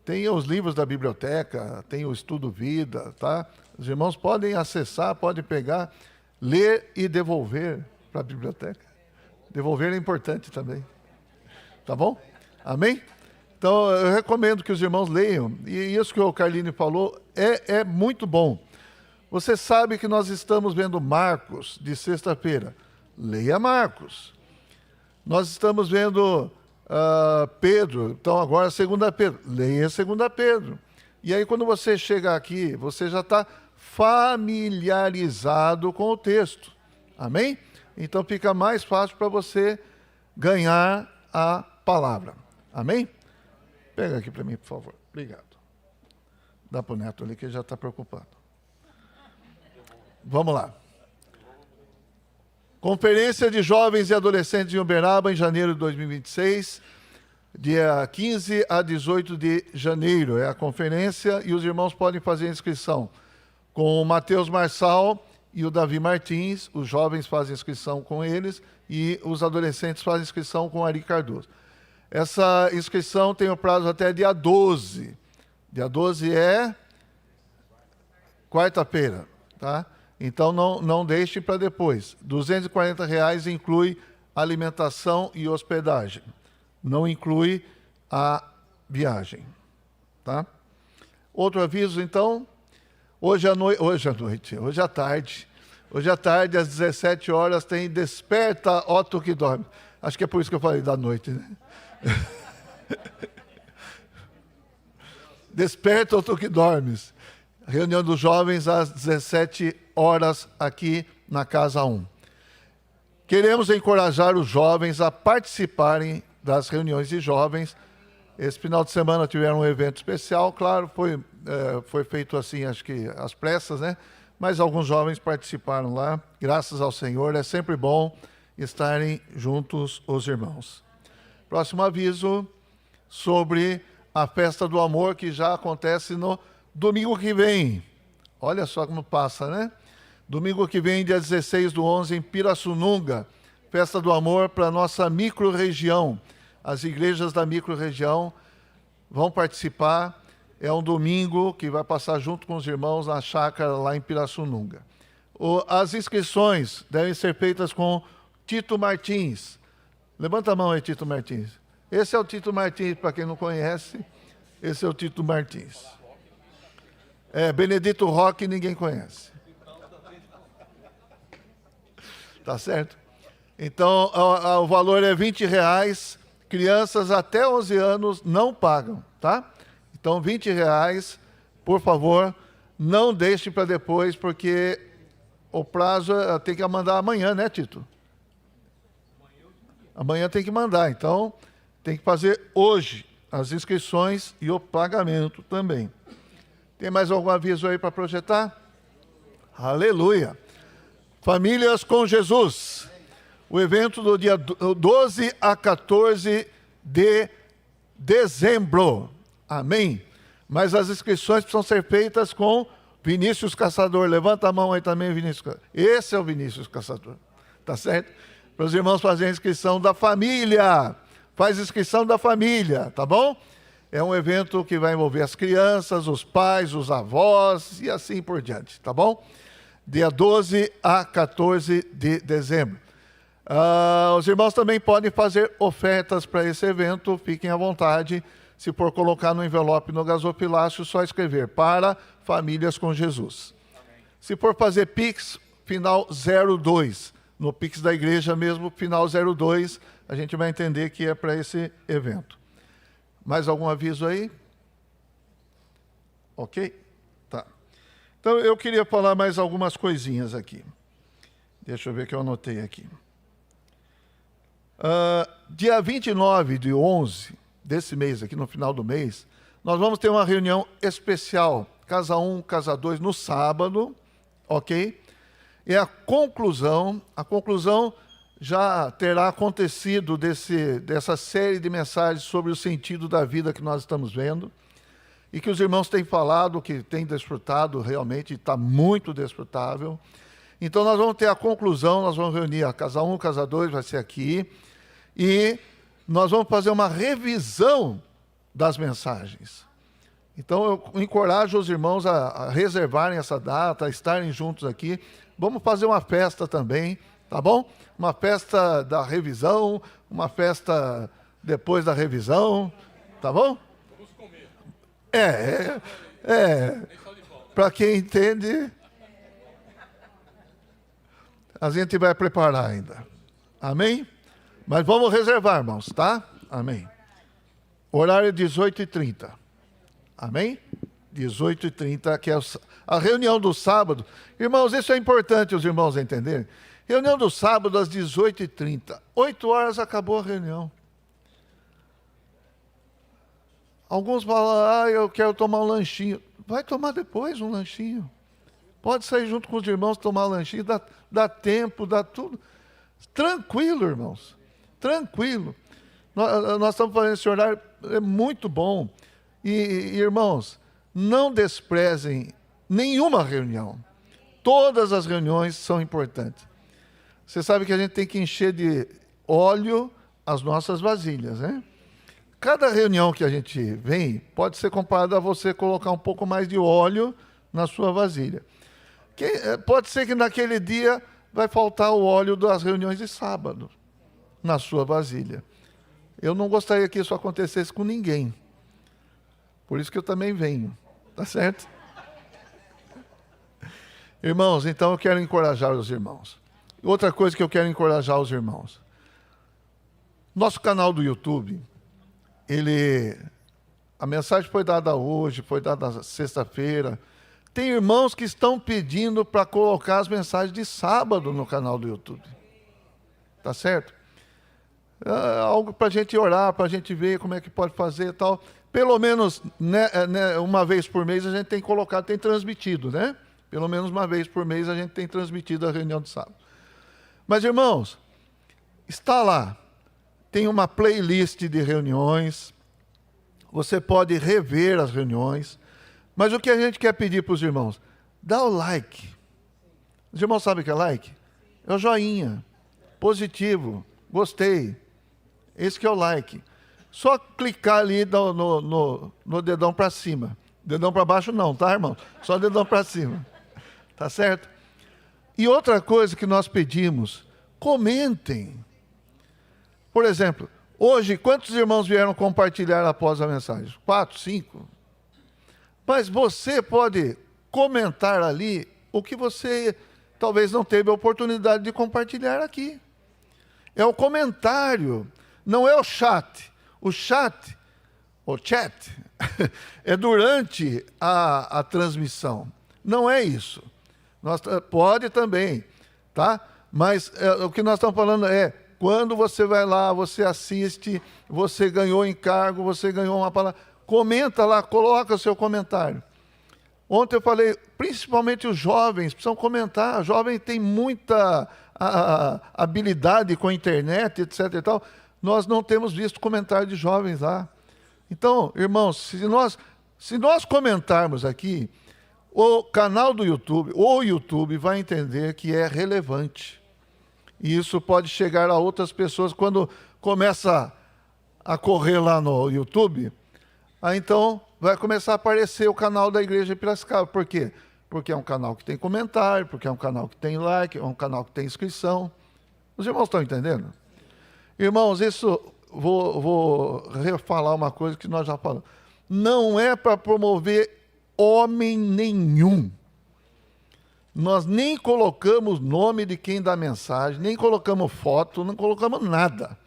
Tem os livros da biblioteca, tem o Estudo Vida, tá? Os irmãos podem acessar, podem pegar, ler e devolver para a biblioteca. Devolver é importante também. Tá bom? Amém? Então, eu recomendo que os irmãos leiam. E isso que o Carline falou é muito bom. Você sabe que nós estamos vendo Marcos de sexta-feira. Leia Marcos. Nós estamos vendo Pedro. Então, agora, 2 Pedro. Leia 2 Pedro. E aí, quando você chega aqui, você já está familiarizado com o texto. Amém? Então, fica mais fácil para você ganhar a palavra. Amém? Pega aqui para mim, por favor. Obrigado. Dá para o Neto ali, que ele já está preocupado. Vamos lá. Conferência de Jovens e Adolescentes em Uberaba, em janeiro de 2026, dia 15 a 18 de janeiro. É a conferência e os irmãos podem fazer a inscrição com o Matheus Marçal e o Davi Martins. Os jovens fazem inscrição com eles e os adolescentes fazem inscrição com o Ari Cardoso. Essa inscrição tem o prazo até dia 12. Dia 12 é quarta-feira, tá? Então, não deixe para depois. R$240 inclui alimentação e hospedagem. Não inclui a viagem, tá? Outro aviso, então, hoje à tarde, às 17 horas, tem Desperta, ó tu que dorme. Acho que é por isso que eu falei da noite, né? Desperta, ó tu que dormes. Reunião dos jovens às 17 horas aqui na Casa 1. Queremos encorajar os jovens a participarem das reuniões de jovens. Esse final de semana tiveram um evento especial, claro, foi feito assim, acho que às pressas, né? Mas alguns jovens participaram lá, graças ao Senhor, é sempre bom estarem juntos os irmãos. Próximo aviso sobre a Festa do Amor, que já acontece no domingo que vem. Olha só como passa, né? Domingo que vem, dia 16/11, em Pirassununga. Festa do Amor para a nossa micro-região. As igrejas da micro-região vão participar. É um domingo que vai passar junto com os irmãos na chácara lá em Pirassununga. As inscrições devem ser feitas com Tito Martins. Levanta a mão aí, Tito Martins. Esse é o Tito Martins, para quem não conhece. Esse é o Tito Martins. Benedito Roque ninguém conhece. Tá certo? Então, o valor é R$20. Crianças até 11 anos não pagam, tá? Então, R$20, por favor, não deixe para depois, porque o prazo tem que mandar amanhã, né, Tito? Amanhã tem que mandar, então tem que fazer hoje as inscrições e o pagamento também. Tem mais algum aviso aí para projetar? Aleluia! Famílias com Jesus. O evento do dia 12 a 14 de dezembro. Amém? Mas as inscrições precisam ser feitas com Vinícius Caçador. Levanta a mão aí também, Vinícius Caçador. Esse é o Vinícius Caçador. Tá certo? Para os irmãos fazerem a inscrição da família. Faz inscrição da família, tá bom? É um evento que vai envolver as crianças, os pais, os avós e assim por diante, tá bom? Dia 12 a 14 de dezembro. Os irmãos também podem fazer ofertas para esse evento, fiquem à vontade. Se for colocar no envelope no gasofilácio, só escrever para Famílias com Jesus. Se for fazer Pix, final 02. No Pix da igreja mesmo, final 02, a gente vai entender que é para esse evento. Mais algum aviso aí? Ok? Tá. Então, eu queria falar mais algumas coisinhas aqui. Deixa eu ver que eu anotei aqui. Dia 29/11 desse mês, aqui no final do mês, nós vamos ter uma reunião especial, Casa 1, Casa 2 no sábado, ok? E a conclusão já terá acontecido dessa série de mensagens sobre o sentido da vida que nós estamos vendo, e que os irmãos têm falado, que têm desfrutado realmente, está muito desfrutável. Então nós vamos ter a conclusão, nós vamos reunir a Casa 1, Casa 2, vai ser aqui, e nós vamos fazer uma revisão das mensagens. Então eu encorajo os irmãos a reservarem essa data, a estarem juntos aqui. Vamos fazer uma festa também, tá bom? Uma festa da revisão, uma festa depois da revisão, tá bom? Vamos comer. Para quem entende, a gente vai preparar ainda. Amém? Mas vamos reservar, irmãos, tá? Amém. Horário 18h30. Amém? 18h30, que é a reunião do sábado. Irmãos, isso é importante os irmãos entenderem. Reunião do sábado às 18h30. 8 horas acabou a reunião. Alguns falam, eu quero tomar um lanchinho. Vai tomar depois um lanchinho. Pode sair junto com os irmãos tomar um lanchinho, dá tempo, dá tudo. Tranquilo, irmãos. Tranquilo. Nós estamos fazendo esse horário, é muito bom. E, irmãos, não desprezem nenhuma reunião. Todas as reuniões são importantes. Você sabe que a gente tem que encher de óleo as nossas vasilhas, né? Cada reunião que a gente vem pode ser comparada a você colocar um pouco mais de óleo na sua vasilha. Pode ser que naquele dia vai faltar o óleo das reuniões de sábado na sua vasilha. Eu não gostaria que isso acontecesse com ninguém. Por isso que eu também venho, tá certo? Irmãos, então eu quero encorajar os irmãos. Outra coisa que eu quero encorajar os irmãos. Nosso canal do YouTube, a mensagem foi dada hoje, foi dada sexta-feira. Tem irmãos que estão pedindo para colocar as mensagens de sábado no canal do YouTube. Tá certo? Algo para a gente orar, para a gente ver como é que pode fazer e tal. Pelo menos uma vez por mês a gente tem colocado, tem transmitido, né? Pelo menos uma vez por mês a gente tem transmitido a reunião de sábado. Mas, irmãos, está lá. Tem uma playlist de reuniões. Você pode rever as reuniões. Mas o que a gente quer pedir para os irmãos? Dá o like. Os irmãos sabem o que é like? É o joinha. Positivo. Gostei. Esse que é o like. Só clicar ali no dedão para cima. Dedão para baixo não, tá, irmão? Só dedão para cima. Tá certo? E outra coisa que nós pedimos, comentem. Por exemplo, hoje, quantos irmãos vieram compartilhar após a mensagem? 4, 5? Mas você pode comentar ali o que você talvez não teve a oportunidade de compartilhar aqui. É o comentário, não é o chat. O chat é durante a transmissão. Não é isso. Pode também, tá? Mas o que nós estamos falando é, quando você vai lá, você assiste, você ganhou encargo, você ganhou uma palavra, comenta lá, coloca o seu comentário. Ontem eu falei, principalmente os jovens precisam comentar. Jovem tem muita habilidade com a internet, etc. e tal. Nós não temos visto comentário de jovens lá. Então, irmãos, se nós comentarmos aqui, o canal do YouTube, o YouTube vai entender que é relevante. E isso pode chegar a outras pessoas. Quando começa a correr lá no YouTube, aí então vai começar a aparecer o canal da Igreja de Piracicaba. Por quê? Porque é um canal que tem comentário, porque é um canal que tem like, é um canal que tem inscrição. Os irmãos estão entendendo? Irmãos, isso, vou refalar uma coisa que nós já falamos. Não é para promover homem nenhum. Nós nem colocamos nome de quem dá mensagem, nem colocamos foto, não colocamos nada.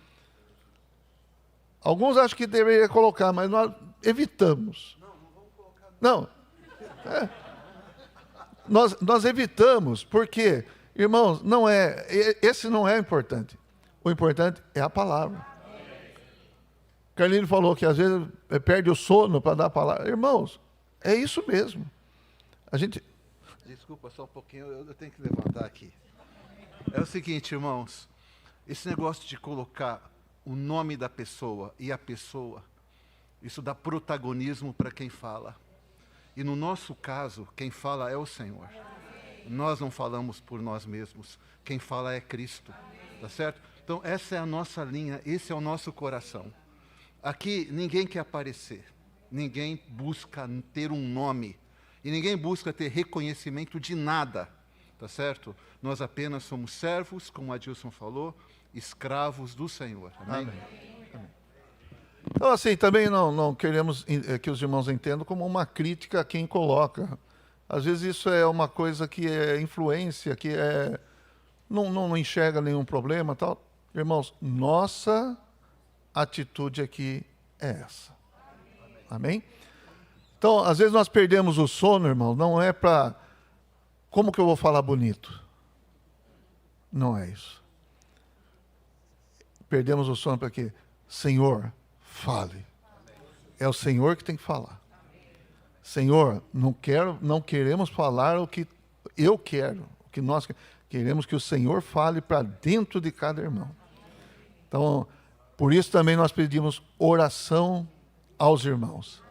Alguns acham que deveria colocar, mas nós evitamos. Não vamos colocar. Não. Nós evitamos, porque, irmãos, esse não é importante. O importante é a palavra. Carlinhos falou que às vezes perde o sono para dar a palavra. Irmãos, é isso mesmo. Desculpa, só um pouquinho, eu tenho que levantar aqui. É o seguinte, irmãos, esse negócio de colocar o nome da pessoa e a pessoa, isso dá protagonismo para quem fala. E no nosso caso, quem fala é o Senhor. Nós não falamos por nós mesmos, quem fala é Cristo, tá certo? Então essa é a nossa linha, esse é o nosso coração. Aqui ninguém quer aparecer, ninguém busca ter um nome, e ninguém busca ter reconhecimento de nada, tá certo? Nós apenas somos servos, como Adilson falou, escravos do Senhor. Amém? Amém. Então, assim, também não queremos que os irmãos entendam como uma crítica a quem coloca. Às vezes isso é uma coisa que é influência, que não enxerga nenhum problema, tal. Irmãos, nossa atitude aqui é essa. Amém? Então, às vezes nós perdemos o sono, irmão, não é para... Como que eu vou falar bonito? Não é isso. Perdemos o sono para quê? Senhor, fale. É o Senhor que tem que falar. Senhor, não queremos falar o que eu quero, o que nós queremos que o Senhor fale para dentro de cada irmão. Então, por isso também nós pedimos oração aos irmãos.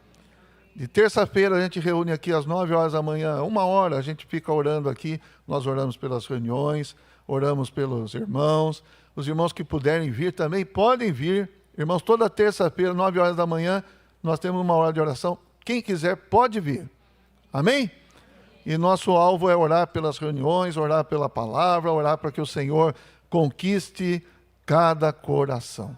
De terça-feira a gente reúne aqui às 9 horas da manhã, 1 hora a gente fica orando aqui, nós oramos pelas reuniões, oramos pelos irmãos, os irmãos que puderem vir também podem vir. Irmãos, toda terça-feira, 9 horas da manhã, nós temos 1 hora de oração. Quem quiser pode vir. Amém? E nosso alvo é orar pelas reuniões, orar pela palavra, orar para que o Senhor conquiste cada coração.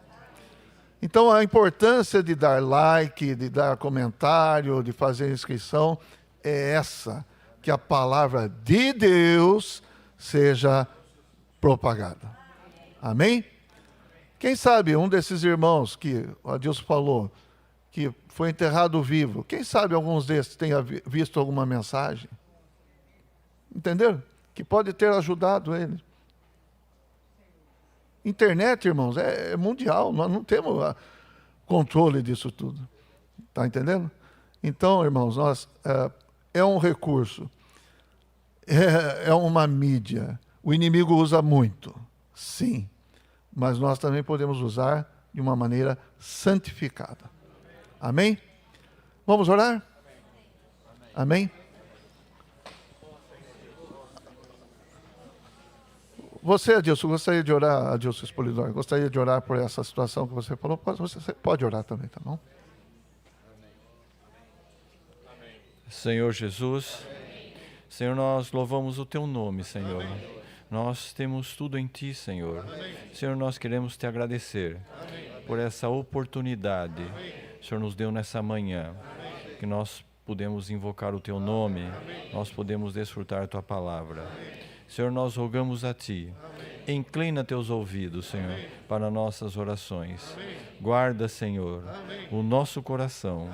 Então, a importância de dar like, de dar comentário, de fazer inscrição, é essa, que a palavra de Deus seja propagada. Amém? Quem sabe um desses irmãos que o Adilson falou, que foi enterrado vivo, quem sabe alguns desses tenha visto alguma mensagem? Entenderam? Que pode ter ajudado ele. Internet, irmãos, é mundial, nós não temos controle disso tudo. Está entendendo? Então, irmãos, é um recurso, é uma mídia. O inimigo usa muito, sim, mas nós também podemos usar de uma maneira santificada. Amém? Vamos orar? Amém? Você, Adilson, gostaria de orar, Adilson Espolidor, gostaria de orar por essa situação que você falou? Você pode orar também, tá bom? Senhor Jesus, Senhor, nós louvamos o Teu nome, Senhor. Nós temos tudo em Ti, Senhor. Senhor, nós queremos Te agradecer por essa oportunidade que o Senhor nos deu nessa manhã, que nós podemos invocar o Teu nome, nós podemos desfrutar Tua palavra. Senhor, nós rogamos a Ti, inclina Teus ouvidos, Senhor, para nossas orações. Guarda, Senhor, o nosso coração,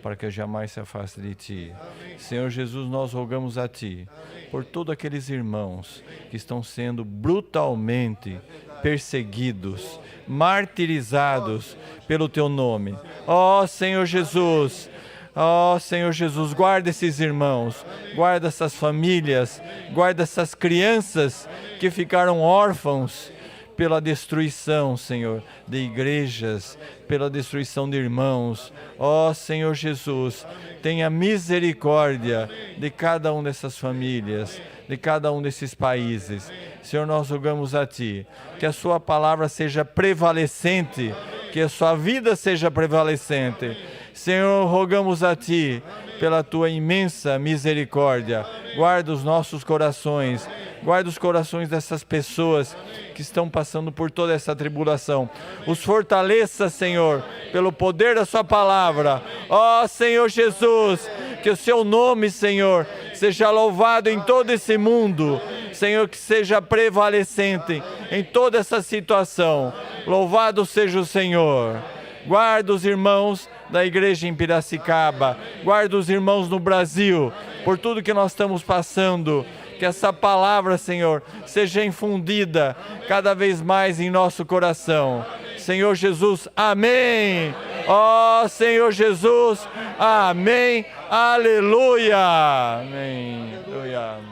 para que jamais se afaste de Ti. Senhor Jesus, nós rogamos a Ti, por todos aqueles irmãos que estão sendo brutalmente perseguidos, martirizados pelo Teu nome. Ó Senhor Jesus, ó Senhor Jesus, guarda esses irmãos, guarda essas famílias, guarda essas crianças que ficaram órfãos pela destruição, Senhor, de igrejas, pela destruição de irmãos. Ó Senhor Jesus, tenha misericórdia de cada um dessas famílias, de cada um desses países. Senhor, nós rogamos a Ti, que a Sua palavra seja prevalecente, que a Sua vida seja prevalecente. Senhor, rogamos a Ti, pela Tua imensa misericórdia, guarda os nossos corações, guarda os corações dessas pessoas que estão passando por toda essa tribulação. Os fortaleça, Senhor, pelo poder da Sua palavra. Ó Senhor Jesus, que o Seu nome, Senhor, seja louvado em todo esse mundo. Senhor, que seja prevalecente em toda essa situação. Louvado seja o Senhor. Guarda os irmãos da igreja em Piracicaba, guarda os irmãos no Brasil, por tudo que nós estamos passando, que essa palavra, Senhor, seja infundida cada vez mais em nosso coração. Senhor Jesus, amém, Ó Senhor Jesus, amém, aleluia, amém, aleluia.